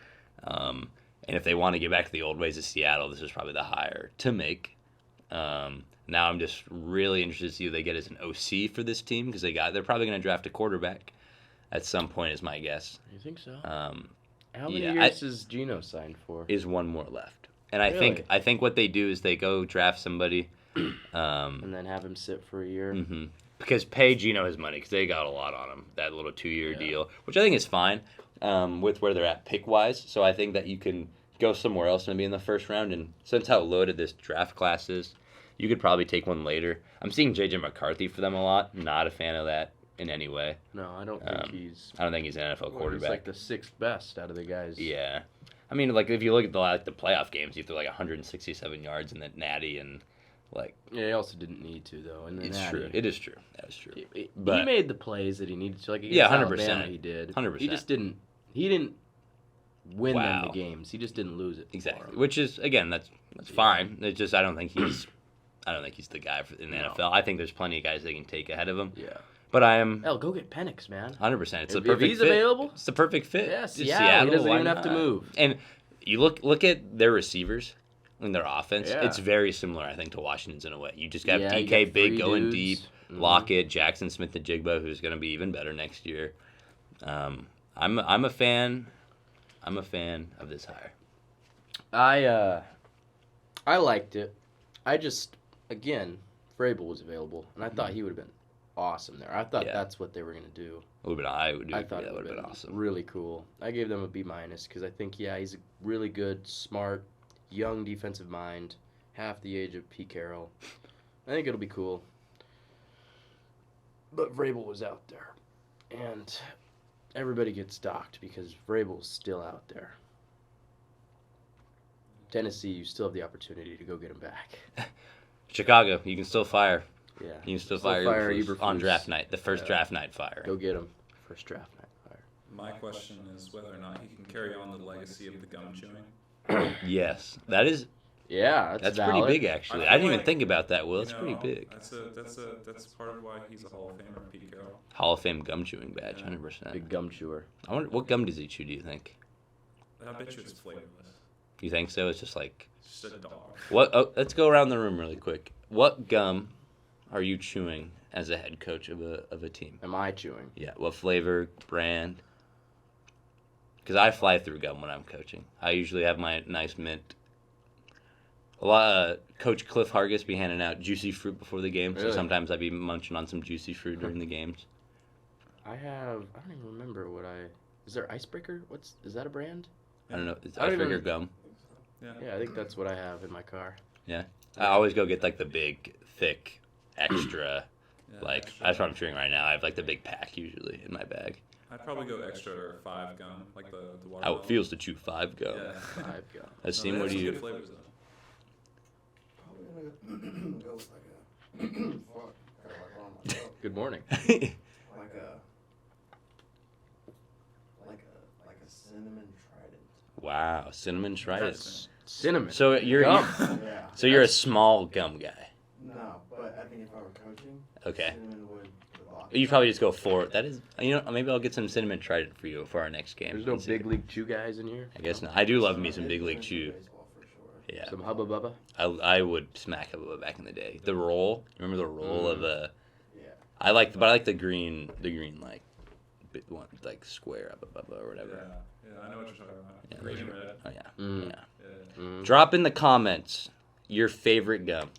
And if they want to get back to the old ways of Seattle, this is probably the hire to make. Now I'm just really interested to see who they get as an OC for this team because they're probably going to draft a quarterback at some point, is my guess. You think so? Um, How many yeah, years is Geno signed for? is one more left. And I Really? think what they do is they go draft somebody, And then have him sit for a year. because pay Geno his money because they got a lot on him. That little 2-year Yeah. deal, which I think is fine with where they're at pick wise. So I think that you can go somewhere else maybe in the first round. And since how loaded this draft class is, you could probably take one later. I'm seeing J.J. McCarthy for them a lot. Not a fan of that in any way. No, I don't think he's. I don't think he's an NFL Well, he's quarterback. like the 6th best out of the guys. Yeah. I mean, like, if you look at the playoff games, he threw like 167 yards in the Natty, and, like... Yeah, he also didn't need to, though. And It's true. It is true. That is true. He But- made the plays that he needed to. Like, against Yeah, 100%. Alabama, he did. 100%. He just didn't... He didn't win them Wow. the games. He just didn't lose it. for Exactly. 'em. Which is, again, that's fine. It's just I don't think he's the guy in the No. NFL. I think there's plenty of guys they can take ahead of him. Yeah. But I am Hell, go get Penix, man. 100%. It's the If perfect he's fit. available? It's the perfect fit. Yeah, Just Seattle. He doesn't why even have to not? move. And you look at their receivers and their offense. Yeah. It's very similar, I think, to Washington's in a way. You just got Yeah, you DK got big three going dudes. deep, Mhm. Lockett, Jackson Smith, and Jigba, who's going to be even better next year. I'm a fan. I'm a fan of this hire. I liked it. I just, again, Vrabel was available, and I thought he would have been awesome there. I thought Yeah. that's what they were going to do. A little bit. I would do. I thought that it would would have have been awesome. really cool. I gave them a B- because I think, yeah, he's a really good, smart, young defensive mind, half the age of Pete Carroll. I think it'll be cool. But Vrabel was out there, and everybody gets docked because Vrabel's still out there. Tennessee, you still have the opportunity to go get him back. Chicago, you can still fire. Yeah. You can still Still fire, fire Eberflus on Eberflus. draft night. The first Yeah. draft night fire. Go get him. First draft night fire. My question is whether or not he can carry on the legacy of the gum chewing. Yes, that is. Yeah, That's valid. pretty big, actually. I I didn't feel even like, think about that. Will You it's pretty know, big. That's part of why he's a Hall of Famer, Pete Carroll. Hall of Fame gum chewing badge, Yeah. 100%. Big gum chewer. I wonder what gum does he chew? Do you think? I bet you it's flavorless. You think so? It's just like It's just a dog. what? Oh, let's go around the room really quick. What gum are you chewing as a head coach of a team? Am I chewing? Yeah. What flavor, brand? Because I fly through gum when I'm coaching. I usually have my nice mint. A lot. Coach Cliff Hargis be handing out juicy fruit before the game, so Really? sometimes I be munching on some juicy fruit during the games. I don't even remember what I. Is there Icebreaker? Is that a brand? I don't know. It's I don't icebreaker even- gum. Yeah, I think that's what I have in my car. I always go get like the big, thick, extra. Yeah, Like extra. that's what I'm chewing right now. I have like the big pack usually in my bag. I'd probably go extra or 5 gum, like the How watermelon. it feels to chew 5 gum. Yeah. I've got. Asim, they what have do some you? good flavors, though. Probably gonna go with like a fuck. Got like on my throat. Good morning. Like a cinnamon trident. Wow, cinnamon trident. Cinnamon. So you're Gum. Yeah. so you're a small gum guy. No, but I think if I were coaching, Okay. cinnamon would block. You probably just go for it. That is, maybe I'll get some cinnamon trident for you for our next game. There's no and see. big league chew guys in here. I guess not. I do love me some big league chew. Baseball for sure. Yeah, Some Hubba Bubba. I would smack it back in the day. The roll. Remember the roll of a? Yeah. I like the green like, big one like square up above or Yeah, whatever. I know what you're talking about. Yeah. Green and red. Oh yeah. Mm. Yeah. Yeah. Mm. Drop in the comments your favorite gum,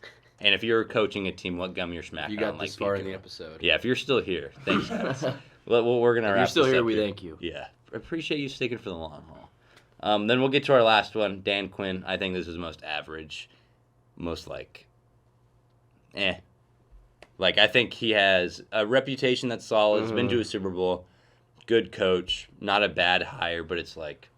and if you're coaching a team, what gum you're smacking. You got on, like this far in Pete the Carroll. episode. Yeah, if you're still here, thanks guys. Well, we're gonna If wrap you're still this here, up we thank you. Yeah, appreciate you sticking for the long haul. Then we'll get to our last one, Dan Quinn. I think this is the most average, most like, Like I think he has a reputation that's solid. He's been to a Super Bowl, good coach, not a bad hire, but it's like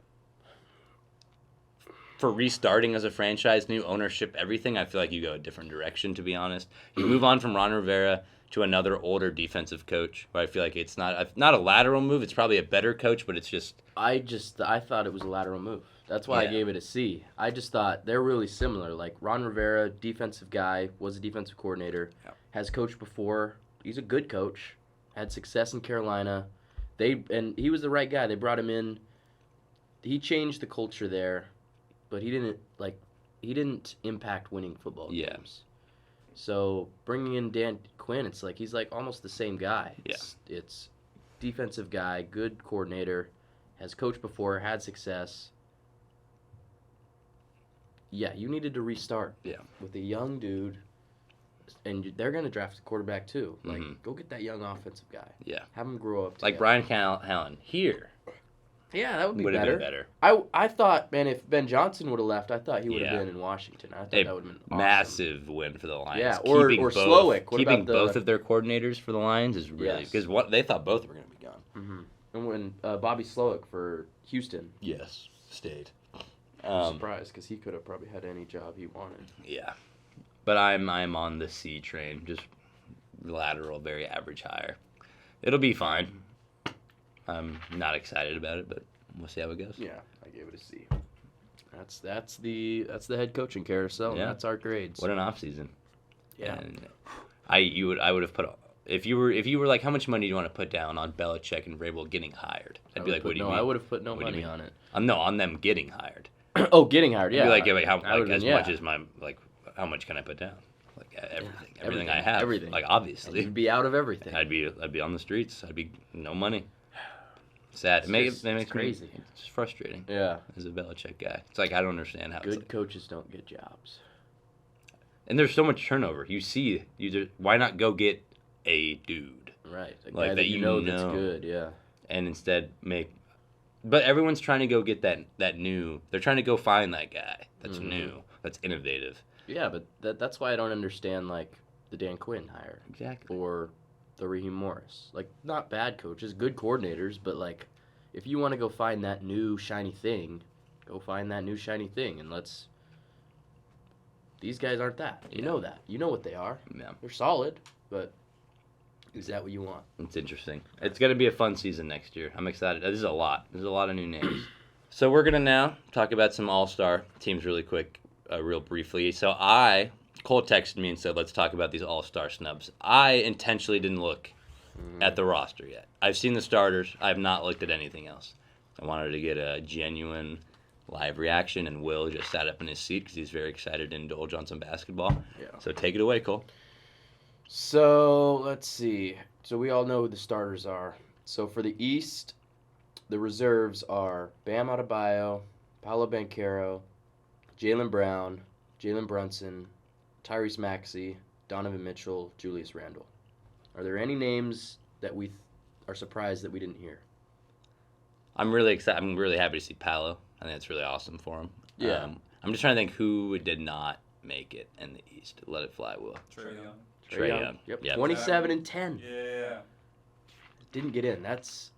for restarting as a franchise, new ownership, everything. I feel like you go a different direction. To be honest, you move on from Ron Rivera to another older defensive coach, where I feel like it's not a lateral move. It's probably a better coach, but it's just I thought it was a lateral move. That's why Yeah. I gave it a C. I just thought they're really similar. Like Ron Rivera, defensive guy, was a defensive coordinator, has coached before. He's a good coach. Had success in Carolina. And he was the right guy. They brought him in. He changed the culture there, but he didn't impact winning football Yeah. games. So bringing in Dan Quinn, it's like he's like almost the same guy. Yeah. It's defensive guy, good coordinator, has coached before, had success. Yeah, you needed to restart. Yeah. With a young dude, and they're going to draft a quarterback too. Like, Mhm. go get that young offensive guy. Yeah. Have him grow up. Like together. Brian Hallen here Yeah, that would be would have better. been better. I thought, man, if Ben Johnson would have left, I thought he would have Yeah. been in Washington. I thought A that would have been awesome. massive win for the Lions. Yeah, or Keeping both, Slowick. What keeping about the- both of their coordinators for the Lions is really Yes. because what they thought both were going to be gone. Mm-hmm. And when Bobby Slowick for Houston, Yes, stayed. I'm surprised because he could have probably had any job he wanted. Yeah, but I'm on the C train, just lateral, very average hire. It'll be fine. I'm not excited about it, but we'll see how it goes. Yeah, I gave it a C. That's the head coaching carousel. Yeah. And that's our grades. What an off season. Yeah. And I would have put if you were like, how much money do you want to put down on Belichick and Vrabel getting hired? I'd be like, what do you mean? I would have put no What do you money mean? on it. No, on them getting hired. Oh, getting hired. Yeah. I'd be like, how I would've as been, much as my like, how much can I put down? Like everything I have. everything. Like And obviously, you'd be out of everything. I'd be on the streets. I'd be no money. Sad. It makes crazy. me. It's frustrating Yeah. as a Belichick guy. It's like I don't understand how. It's Good like, coaches don't get jobs. and there's so much turnover. Why not go get a dude Right. A Like guy that you you know that's know. good. Yeah. and instead make. But everyone's trying to go get that new. They're trying to go find that guy that's Mhm. new, that's innovative. Yeah, but that's why I don't understand like the Dan Quinn hire Exactly. or the Raheem Morris. Like, not bad coaches, good coordinators, but like, if you want to go find that new shiny thing, go find that new shiny thing, and let's. These guys aren't that. You Yeah. know that. You know what they are. Yeah. They're solid, but is that what you want? It's interesting. It's going to be a fun season next year. I'm excited. This is a lot. There's a lot of new names. So we're going to now talk about some all-star teams really quick, real briefly. So Cole texted me and said, let's talk about these all-star snubs. I intentionally didn't look at the roster yet. I've seen the starters. I have not looked at anything else. I wanted to get a genuine live reaction, and Will just sat up in his seat because he's very excited to indulge on some basketball. Yeah. So take it away, Cole. So let's see. So we all know who the starters are. So for the East, the reserves are Bam Adebayo, Paolo Banchero, Jaylen Brown, Jalen Brunson, Tyrese Maxey, Donovan Mitchell, Julius Randle. Are there any names that we are surprised that we didn't hear? I'm really excited. I'm really happy to see Paolo. I think it's really awesome for him. Yeah. I'm just trying to think who did not make it in the East. Let it fly, Will. Trae Young. Trae Young. Yep. Yep. 27 and 10. Yeah. Didn't get in. That's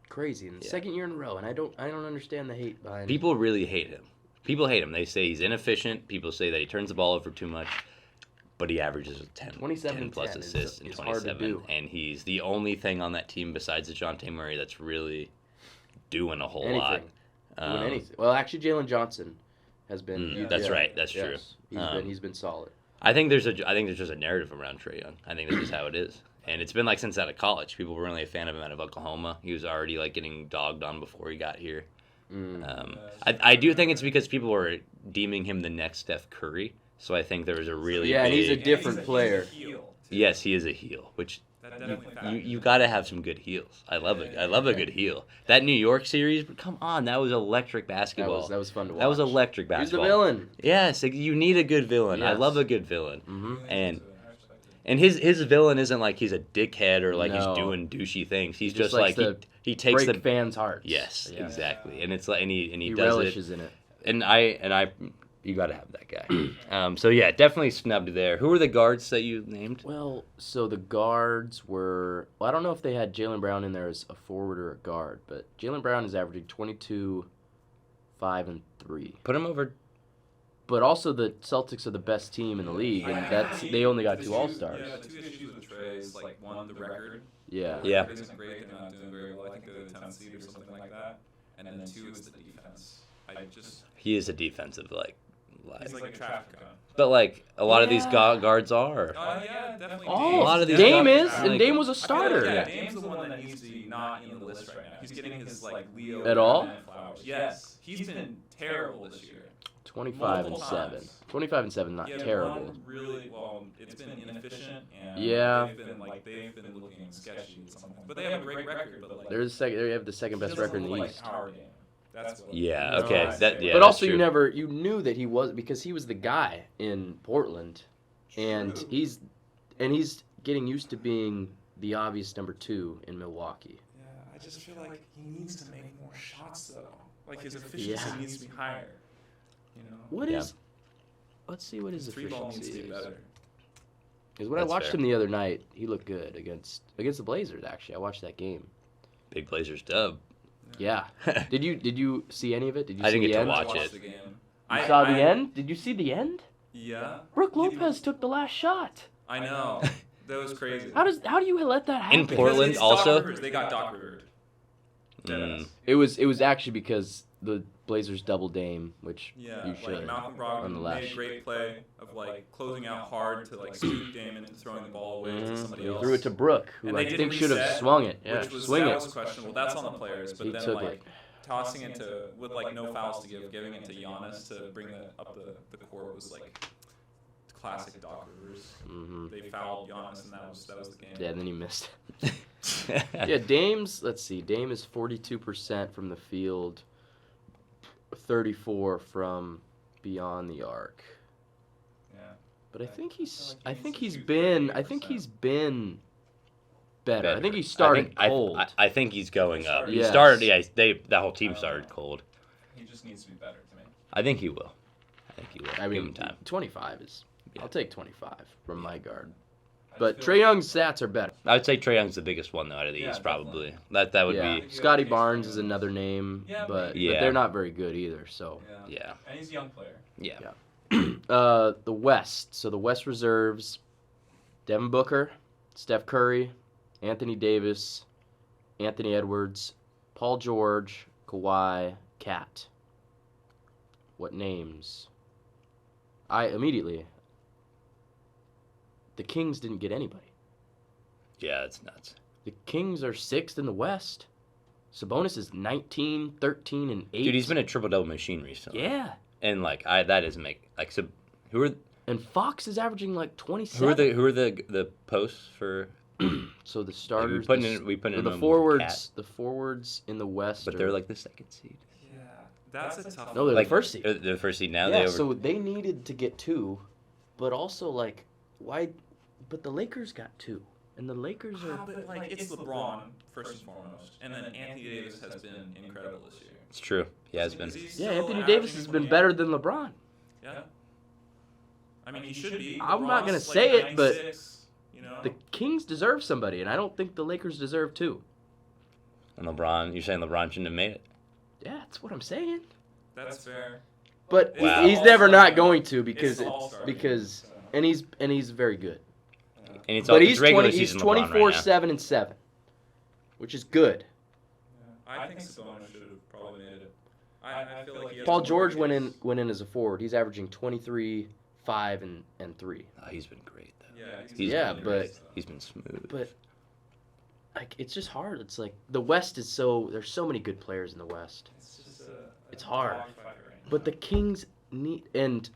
crazy. And Yeah. second year in a row, and I don't understand the hate behind it. People really hate him. People hate him. They say he's inefficient. People say that he turns the ball over too much. But he averages 27 10 plus 10 is- assists in is hard to 27. do. And he's the only thing on that team besides DeJounte Murray that's really doing a whole lot. Doing anything. Well, actually, Jalen Johnson has been. That's right. That's true. Yes. He's been solid. I think there's just a narrative around Trae Young. I think that's just how it is. And it's been like since out of college. People were really a fan of him out of Oklahoma. He was already like getting dogged on before he got here. I do think it's because people were deeming him the next Steph Curry. So I think there was a really Yeah, and big... he's a different player. He's a heel, too. Yes, he is a heel, which That definitely factors you in. got to have some good heels. I love a good heel. That New York series, come on, that was electric basketball. That was fun to watch. That was electric He's the basketball. villain. Yes, you need a good villain. I Yes. love a good villain. Mm-hmm. And his villain isn't like he's a dickhead or like No. he's doing douchey things. He's He just just like likes to he takes Break the fans' hearts. yes, Yeah. exactly. And it's like and he He does relishes it. in it. And I you got to have that guy. So yeah, definitely snubbed there. Who were the guards that you named? Well, so the guards were. Well, I don't know if they had Jaylen Brown in there as a forward or a guard, but Jaylen Brown is averaging 22, 5, and 3. Put him over. But also the Celtics are the best team in the league, and they only got 2 All-Stars. Yeah, the two issues with Trae is like one, the record. Yeah. Yeah. Record isn't great. They're not doing very well. I think they're the 10th seed or something like that. And then two is the defense. He is a defensive He's like a traffic cone. But like a lot of these Yeah. guards are. Oh yeah, definitely. Oh, A lot of these Dame guys- is, and Dame was a starter. Yeah, Dame's the one that needs to be not in the list right now. He's getting his like Leo At all? flowers. Yes, he's been terrible this year. 25 and Multiple 7. times. 25 and 7, not Yeah, terrible. one really well. It's been inefficient and Yeah. they've been looking sketchy. Something. But they have a great record. But like They have the second best he doesn't record in the look East. Like our game. That's what. Yeah, that's okay, what I that- say. yeah. but that's also true. you knew that he was, because he was the guy in Portland, and True. he's getting used to being the obvious number 2 in Milwaukee. Yeah, I just feel like he needs to make more shots though. Like his efficiency Yeah. needs to be higher. You know. What Yeah. is? Let's see what his Three ball needs efficiency to be is. better. Because when I That's watched fair. him the other night, he looked good against the Blazers. Actually, I watched that game. Big Blazers dub. Yeah. Did you see any of it? Did you I see didn't the get to end? watch watched it. the game. You saw the end? Did you see the end? Yeah. Brooke He- Lopez took the last shot. I know. That was crazy. How do you let that happen? In Because Portland it's Doc also? Rivers. They got Doc Rivers. Mm. It was actually because the Blazers double dame, which Yeah, you should. like Malcolm on the Brogdon last made a great play of like closing out hard to like scoop Dame into throwing the ball away to somebody He else. threw it to Brooke, who And I they didn't think should have reset, swung it. Yeah, which was swing that it. was questionable. That's on the players, but He then took like it. tossing it to with like no fouls to give, giving it to Giannis to bring up the court was like classic Doc Rivers. Hmm. They fouled Giannis, and that was the game. Yeah, and then he missed. Yeah, Dame's. Let's see. Dame is 42% from the field, 34 from beyond the arc. Yeah. But I think he's. I I feel like think he he's needs to been. shoot I think 38%. he's been better. I think he I started think- cold. I think he's going up. He Yes. started. Yeah, that whole team started cold. He just needs to be better to me. I think he will. I Give mean, him time. 25 is. Yeah. I'll take 25 from my guard. I But just Trae feel Young's stats are better. I would say Trae Young's the biggest one though out of the Yeah, East, definitely. probably. That would Yeah. be. Scotty Yeah, Barnes Trae is Young. another name, Yeah, but Yeah. they're not very good either. So. Yeah. And he's a young player. Yeah. Yeah. The West. So the West reserves: Devin Booker, Steph Curry, Anthony Davis, Anthony Edwards, Paul George, Kawhi, Cat. What names? The Kings didn't get anybody. Yeah, that's nuts. The Kings are 6th in the West. Sabonis is 19, 13, and 8. Dude, he's been a triple double machine recently. Yeah. And like that doesn't make like so. Who are And Fox is averaging like 27. who are the posts for? So the starters, we put the, in or the them forwards, the forwards in the West, but are, they're like the second seed. Yeah, that's a tough. no, they're Like the first seed. they're the first seed now. Yeah, they so they needed to get 2, but also like why? But the Lakers got 2, and the Lakers are. But like it's LeBron first and foremost, and then Anthony Davis has been incredible this year. It's true. He has been. Is he Yeah, still Anthony Davis averaging has been 28? better than LeBron. Yeah. I mean, he should be. I'm not gonna LeBron's, say like, it, but 96, you know. The Kings deserve somebody, and I don't think the Lakers deserve 2. And LeBron, you're saying LeBron shouldn't have made it? Yeah, that's what I'm saying. That's fair. But Wow. he's never not going to It's because the All-Star because game, so. and he's very good. And it's But all he's it's regular 20, he's season LeBron 24, right now. 7 and 7, which is good. Yeah. I think Sabonis should have probably made it. I feel like he has Paul more George went games. in as a forward. He's averaging 23, 5 and 3. Oh, he's been great though. Yeah, He's Yeah, been but- great. He's been smooth. But like it's just hard. It's like the West is so there's so many good players in the West. It's just It's hard. dogfight right now. But the Kings need and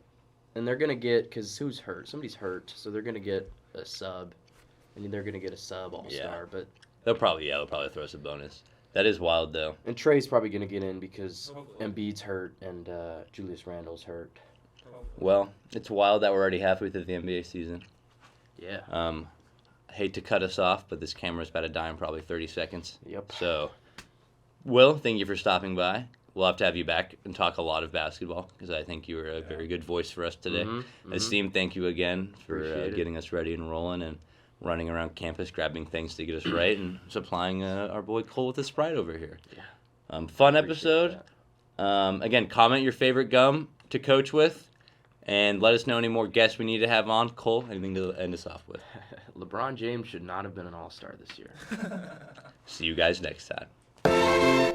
they're gonna get because who's hurt? Somebody's hurt, so they're gonna get a sub. I mean, they're gonna get a sub all star, but they'll probably throw us a bonus. That is wild though. and Trey's probably gonna get in because Hopefully. Embiid's hurt and Julius Randle's hurt. Well, it's wild that we're already halfway through the NBA season. Yeah. I hate to cut us off, but this camera's about to die in probably 30 seconds. Yep. So, Will, thank you for stopping by. We'll have to have you back and talk a lot of basketball because I think you were a very good voice for us today. Mhm, mhm. Asim, thank you again for Appreciate it. getting us ready and rolling and running around campus, grabbing things to get us right, and supplying our boy Cole with a Sprite over here. Yeah. Fun Appreciate episode. that. Again, comment your favorite gum to coach with, and let us know any more guests we need to have on. Cole, anything to end us off with? LeBron James should not have been an All-Star this year. See you guys next time.